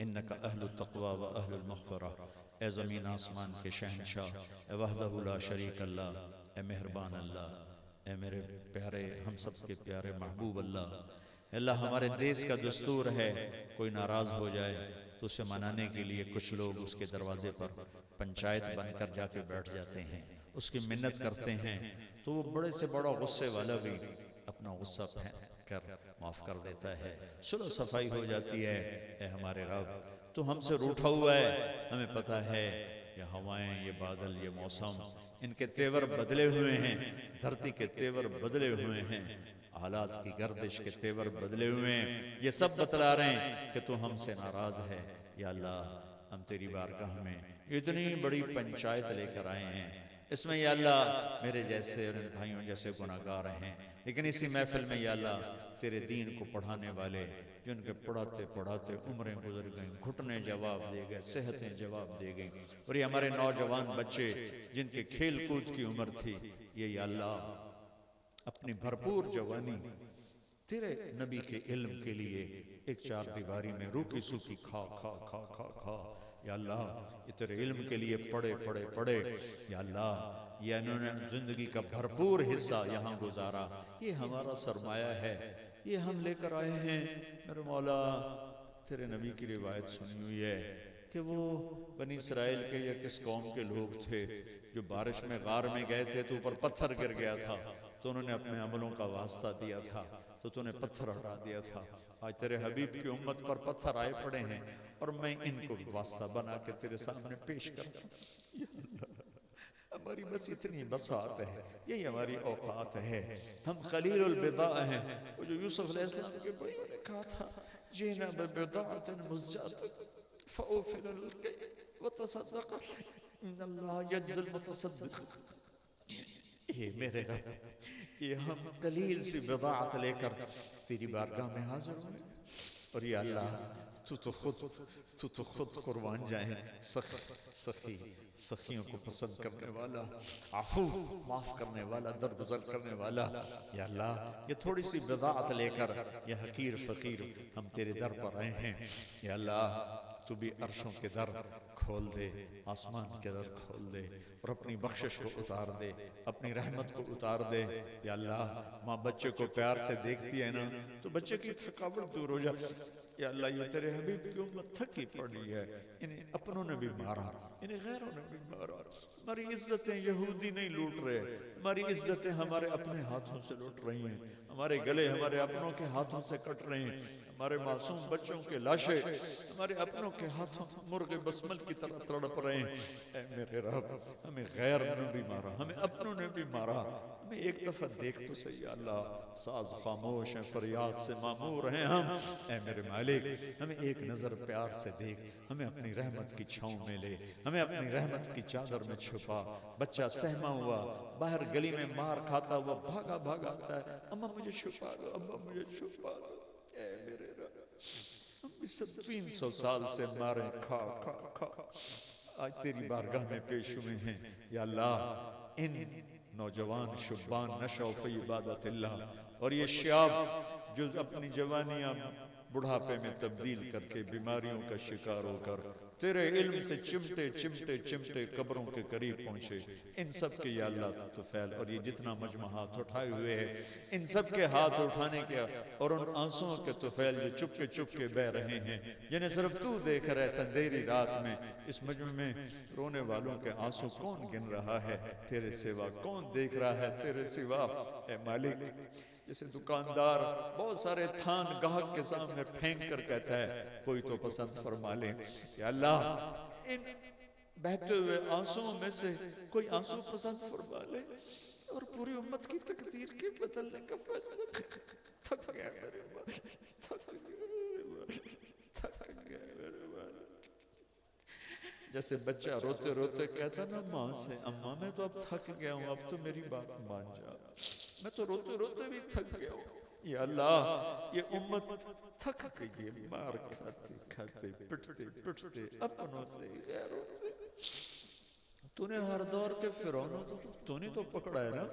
Speaker 1: इन्नका अहलुत तक़वा व अहलुल मग़फ़िरा। ए ज़मीन आसमान के शहंशाह, ए वहदहु ला शरीक अल्लाह, ए मेहरबान अल्लाह, ए मेरे प्यारे हम सब के प्यारे महबूब अल्लाह। अल्लाह हमारे देश का दस्तूर है कोई नाराज हो जाए तो उसे मनाने के लिए कुछ लोग उसके दरवाजे पर पंचायत बनकर जाके बैठ जाते हैं, उसकी मिन्नत करते हैं, तो वो बड़े से बड़ा गुस्से वाला भी अपना गुस्सा फेंक कर माफ कर देता है, सुलह सफाई हो जाती है। ए हमारे रब, तो हमसे रूठा हुआ है, हमें पता है ये हवाएं, ये बादल, ये मौसम, इनके तेवर बदले हुए हैं, धरती के तेवर बदले हुए हैं, हालात की गर्दिश के तेवर बदले हुए हैं, ये सब बतला रहे हैं कि तू हमसे नाराज है। या अल्लाह, हम तेरी बारगाह में इतनी बड़ी पंचायत लेकर आए हैं, इसमें या अल्लाह मेरे जैसे और इन भाइयों जैसे गुनाहगार हैं, लेकिन इसी महफिल में या अल्लाह तेरे दीन को पढ़ाने वाले, जिनके पढ़ाते पढ़ाते उम्रें गुजर गई, घुटने जवाब दे गए, सेहतें जवाब दे गई, और ये हमारे नौजवान बच्चे जिनके खेल कूद की उम्र थी, ये या अल्लाह अपनी भरपूर जवानी तेरे नबी के इल्म के लिए एक चार दीवारी में रूखी सूखी खा खा खा खा खा या अल्लाह ये तेरे इल्म के लिए पढ़े पढ़े पढ़े। या अल्लाह, ये इन्होंने जिंदगी का भरपूर हिस्सा यहाँ गुजारा, ये हमारा सरमाया है, ये हम लेकर आए हैं। मेरे मौला, तेरे नबी की रिवायत सुनी हुई है कि वो बनी इसराइल के या किस कौम के लोग थे जो बारिश में गार में गए थे, तो ऊपर पत्थर गिर गया था, तो उन्होंने अपने अमलों का वास्ता दिया था, तो तूने पत्थर हटा दिया था। आज तेरे हबीब की उम्मत पर पत्थर आए पड़े हैं, और मैं इनको वास्ता बना के तेरे सामने पेश करता हूं। हमारी बस इतनी बसात है, यही हमारी औकात है। हम खलीलुल बिदा हैं, वो जो यूसुफ अलैहिस्सलाम के भाइयों ने कहा था, जीना बिदाअतिन मुज़्ज़ात फऊफिल व तसद्दक़ इन्नल्लाह यज्ज़िल मुतसद्दिक़। ये मेरे रब, ये हम कलील सी बिदाअत लेकर तेरी बारगाह में हाजिर हुए, और ये अल्लाह तू तो खुद कुर्बान जाए, सखी सखियों को पसंद करने वाला, आफू माफ करने वाला, दरगुजर करने वाला। या अल्लाह, ये थोड़ी सी बिदाअत लेकर ये हकीर फकीर हम तेरे दर पर आए हैं। या अल्लाह, तू भी अर्शों के दर खोल दे, आसमान के दर खोल दे, और अपनी बख्शिश को उतार दे, अपनी रहमत को उतार दे। या अल्लाह, माँ बच्चे को प्यार से देखती है ना, तो बच्चे की थकावट दूर हो जाती है। या अल्लाह, ये तेरे हबीब की उम्मत थकी पड़ी है, इन्हें अपनों ने भी मारा, इन्हें गैरों ने भी मारा। हमारी इज्जतें यहूदी नहीं लूट रहे, हमारी इज्जतें हमारे अपने हाथों से लूट रही हैं, हमारे गले हमारे अपनों के हाथों से कट रहे हैं, हमारे मासूम बच्चों के लाशें हमारे अपनों के हाथों मुर्गे बसमल की तरह तड़प रहे हैं। ऐ मेरे रब, हमें गैर ने भी मारा, हमें अपनों ने भी मारा, हमें एक दफा देख तो सही। अल्लाह, साज खामोश हैं, फरियाद से मामूर हैं हम। ऐ मेरे मालिक, हमें एक नजर प्यार से देख, हमें अपनी रहमत की छांव में ले, हमें अपनी रहमत की चादर में छुपा। बच्चा सहमा हुआ बाहर गली में मार खाता हुआ भागा भागा आता है, अम्मा मुझे छुपा दो, अम्मा मुझे छुपा दो। ऐ मेरे रब, हम 300 साल से मारे खा खा खा, आज तेरी बारगाह में पेश हुए हैं। या अल्लाह, इन नौजवान शुबान नशौ फी इबादतिल्लाह, और ये शाब जो अपनी जवानियां बुढ़ापे में तब्दील करके बीमारियों का शिकार होकर तेरे इल्म से चिमटे चिमटे चिमटे कब्रों के करीब पहुंचे, इन सब के या अल्लाह तो फैल। और ये जितना मजमा हाथ उठाए हुए है, इन सब के हाथ उठाने के और उन आंसुओं के तो फैल जो चुपके चुपके बह रहे हैं, जिन्हें सिर्फ तू देख रहा है। संदेरी रात में इस मजमे में रोने वालों के आंसू कौन गिन रहा है, तेरे सिवा कौन देख रहा है, तेरे सिवा। ए मालिक, जैसे दुकानदार बहुत सारे थान गाहक के सामने फेंक कर कहता है कोई तो पसंद फरमा ले। या अल्लाह, इन बहते हुए आंसुओं में से कोई आंसू पसंद फरमा ले, और पूरी उम्मत की तकदीर के बदलने का फैसला। थक गया मेरे बाल, थक गया मेरे बाल। जैसे बच्चा रोते रोते कहता ना माँ से, अम्मा मैं तो अब थक गया हूँ, अब तो मेरी बात मान जा, मैं तो रोते रोते भी थक गया हूँ। या अल्लाह, ये उम्मत थक गई है, मार खाते खाते पिटते पिटते अपनों से गैरों से। तूने हर दौर के फिरौनों को तूने तो पकड़ा है ना,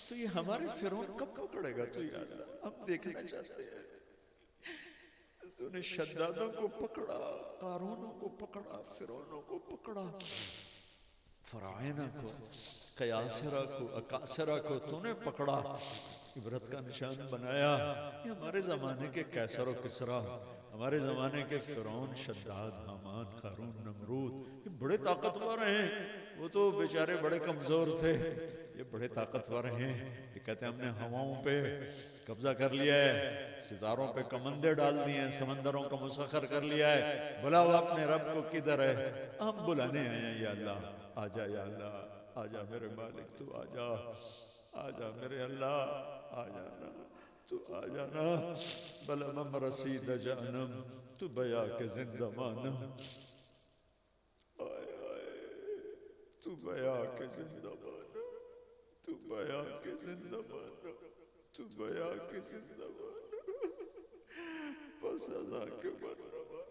Speaker 1: तो ये हमारे फिरौन कब पकड़ेगा तू? या अल्लाह, हम देखना चाहते हैं। तूने शद्दादों को पकड़ा, कारूनों को पकड़ा, फिरौनों को पकड़ा, फराइना को, कयासरा को, अकासरा को तूने पकड़ा, इबरत का निशान बनाया। ये हमारे ज़माने के कैसर और किसरा, हमारे ज़माने के फिरौन, शद्दाद, हामान, कारून, नमरूद, ये बड़े ताकतवर हैं। वो तो बेचारे बड़े कमज़ोर थे, ये बड़े ताकतवर हैं। ये कहते हैं हमने हवाओं पे कब्जा कर लिया है, सितारों पे कमंदे डाल दिए हैं, समंदरों को मुसखर कर लिया है। बुलाओ अपने रब को, किधर है? हम बुलाने आए हैं या अल्लाह। आजा या अल्लाह, आजा मेरे मालिक, तू आजा, आजा मेरे अल्लाह, आजा ना, तू आजा ना। बलम रसीद जानम, तू बया के जिंदमानम, तू बया के जिंदमानम, तू बया के जिंदमानम, तू बया के जिंदमानम, बस अज़ा के मरहबा,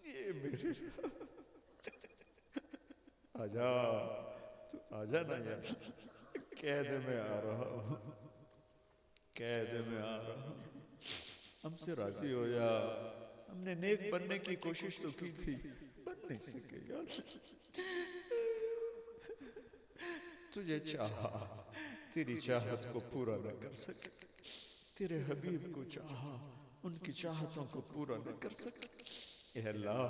Speaker 1: ये मेरे आजा, तू आजा ना यार, कैद में आ रहा हूँ, कैद में आ रहा हूँ, हमसे राजी हो जा। हमने नेक बनने की कोशिश तो की थी, बन नहीं सके यार। तुझे चाहा, तेरी चाहत को पूरा न कर सके, तेरे हबीब को चाहा, उनकी चाहतों को पूरा न कर सके। ए अल्लाह,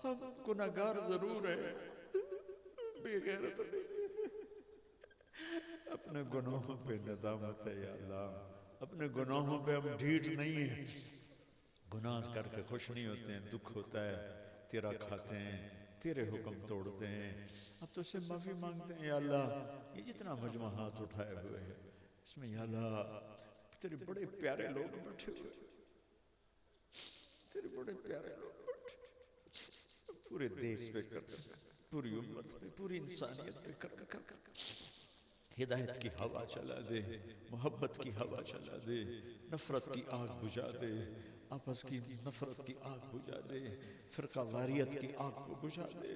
Speaker 1: हम गुनाहगार जरूर है, बेगैरत नहीं, अपने गुनाहों पे नदामत है या अल्लाह, अपने गुनाहों पे हम ढीठ नहीं है। गुनाह करके खुश नहीं होते हैं, दुख होता है, तेरा खाते हैं, तेरे हुक्म तोड़ते हैं। अब तो उससे माफी मांगते हैं या अल्लाह। ये जितना मजमा हाथ उठाए हुए है, इसमें या अल्लाह तेरे बड़े प्यारे लोग बैठे हुए, तेरे बड़े प्यारे लोग बैठे, पूरे देश पे कर, पूरी उम्मत पे, पूरी इंसानियत पे कर हिदायत की हवा चला दे, मोहब्बत की हवा चला दे, नफरत की आग बुझा दे, आपस की नफरत की आग बुझा दे, फिरका वारियत की आग को बुझा दे।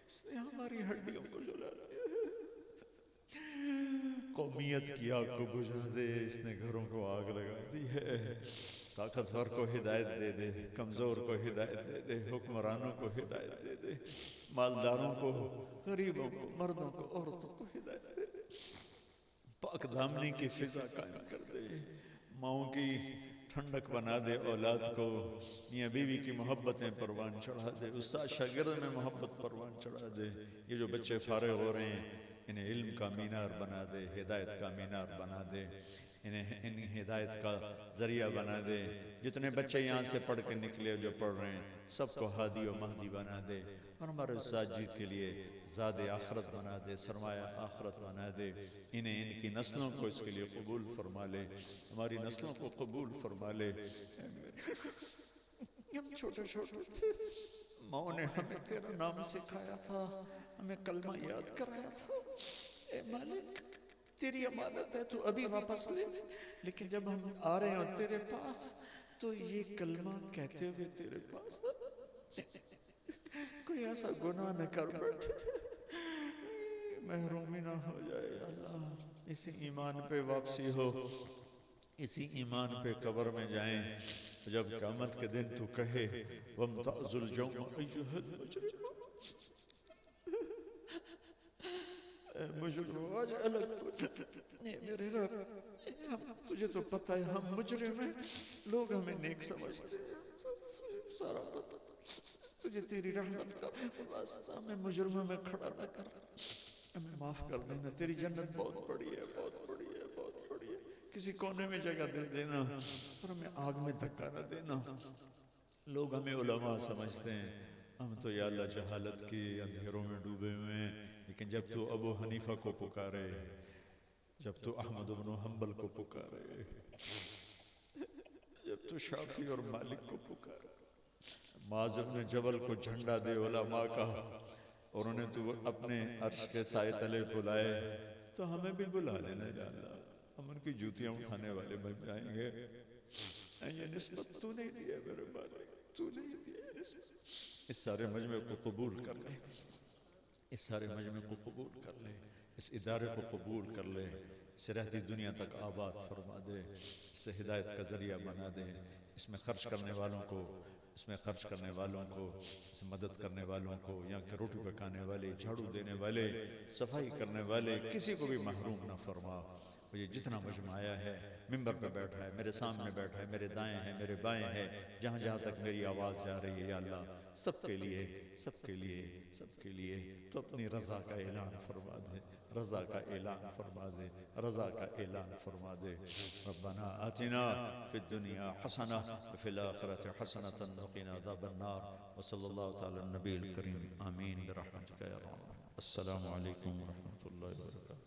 Speaker 1: इसने हमारी हड्डियों को जला दिया, कौमियत की आग को बुझा दे, इसने घरों को आग लगा दी है। ताकतवर को हिदायत दे दे, कमजोर को हिदायत दे दे, हुक्मरानों को हिदायत दे दे, मालदारों को, गरीबों को, मर्दों को, औरतों को हिदायत दे दे। पाक दामनी की फिजा कायम कर दे, माओं की ठंडक बना दे औलाद को, मियाँ बीवी की मोहब्बतें परवान चढ़ा दे, उस्ताद शागिर्द में मोहब्बत परवान चढ़ा दे। ये जो बच्चे फारिग हो रहे हैं, इन्हें इल्म का मीनार बना दे, हिदायत का मीनार बना दे, इन्हें इन हिदायत का जरिया बना दे। जितने बच्चे यहाँ से पढ़ के निकले, जो पढ़ रहे हैं, सबको हादी और महदी बना दे, और हमारे उस्ताद जी के लिए ज़ादे आखरत बना दे, सरमाया आखरत बना दे। इन्हें, इनकी नस्लों को इसके लिए कबूल फरमा ले, हमारी नस्लों को कबूल फरमा ले। हम छोटे छोटे थे, माँ ने हमें तेरा नाम सिखाया था, हमें कलमा याद कराया था। ए मालिक, तेरी अमानत है, तू अभी वापस ले। लेकिन जब हम आ रहे हो तेरे पास, तो ये कलमा कहते हुए तेरे पास कोई ऐसा गुनाह न कर बैठे, महरूमी ना हो जाए अल्लाह। इसी ईमान पे वापसी हो, इसी ईमान पे कब्र में जाएं, जब क़यामत के दिन तू कहे वम्ताज़ुल यौम अय्युहल मुजरिम, मुजरिम आज अलग मेरे रब, तुझे तो पता है हम मुजरिम हैं, लोग हमें नेक समझते हैं, सारा पता, तुझे तेरी रहमत का वास्ता हमें मुजरिमों में खड़ा न कर, हमें माफ कर देना। तेरी जन्नत बहुत बड़ी है, बहुत बड़ी है, बहुत बड़ी है। किसी कोने में जगह दे देना, और हमें आग में धक्का न देना। लोग हमें उलमा समझते हैं, हम तो या अल्लाह जहालत की अंधेरों में डूबे हुए हैं। लेकिन जब तू अबू हनीफा को पुकारे, जब तू अहमद इब्न हंबल को पुकारे, जब तू शाफी और मालिक को पुकारे, मुआज़ इब्न जबल को झंडा दे उलमा का, और उन्हें तू अपने अर्श के साए तले बुलाए, तो हमें भी बुला लेना या अल्लाह। हम उनकी जूतियां उठाने वाले बन जाएंगे। ये निस्बत तू नहीं दिया मेरे मालिक, तू नहीं दिया निस्बत। इस सारे मजमे को कबूल कर ले, इस सारे मजमे को कबूल कर ले, इस इदारे को कबूल कर ले, इसे रहती दुनिया तक आबाद फरमा दे, इसे हिदायत का जरिया बना दे। इसमें खर्च करने वालों को, इसमें खर्च करने वालों को, इसमें मदद करने वालों को, यहाँ के रोटी पकाने वाले, झाड़ू देने वाले, सफाई करने वाले, किसी को भी महरूम न फरमा। ये जितना मजमा आया है, मिंबर पे बैठा है, मेरे सामने बैठा है, मेरे दाएं है, मेरे बाएं है, जहाँ जहाँ तक मेरी आवाज़ जा रही है, या अल्लाह सबके लिए, सबके लिए, सबके लिए तो अपनी रज़ा का ऐलान फरमा दे, रज़ा का ऐलान फरमा दे, रज़ा का ऐलान फरमा दे। रब्बना आतिना फिद दुनिया हसना व फिल आखिरति हसनतन व क़िना अज़ाबन्नार व सल्लल्लाहु तआला अला नबील करीम आमीन बिरहमतिका या रहमान। अस्सलामु अलैकुम व रहमतुल्लाहि व बरकातुहू।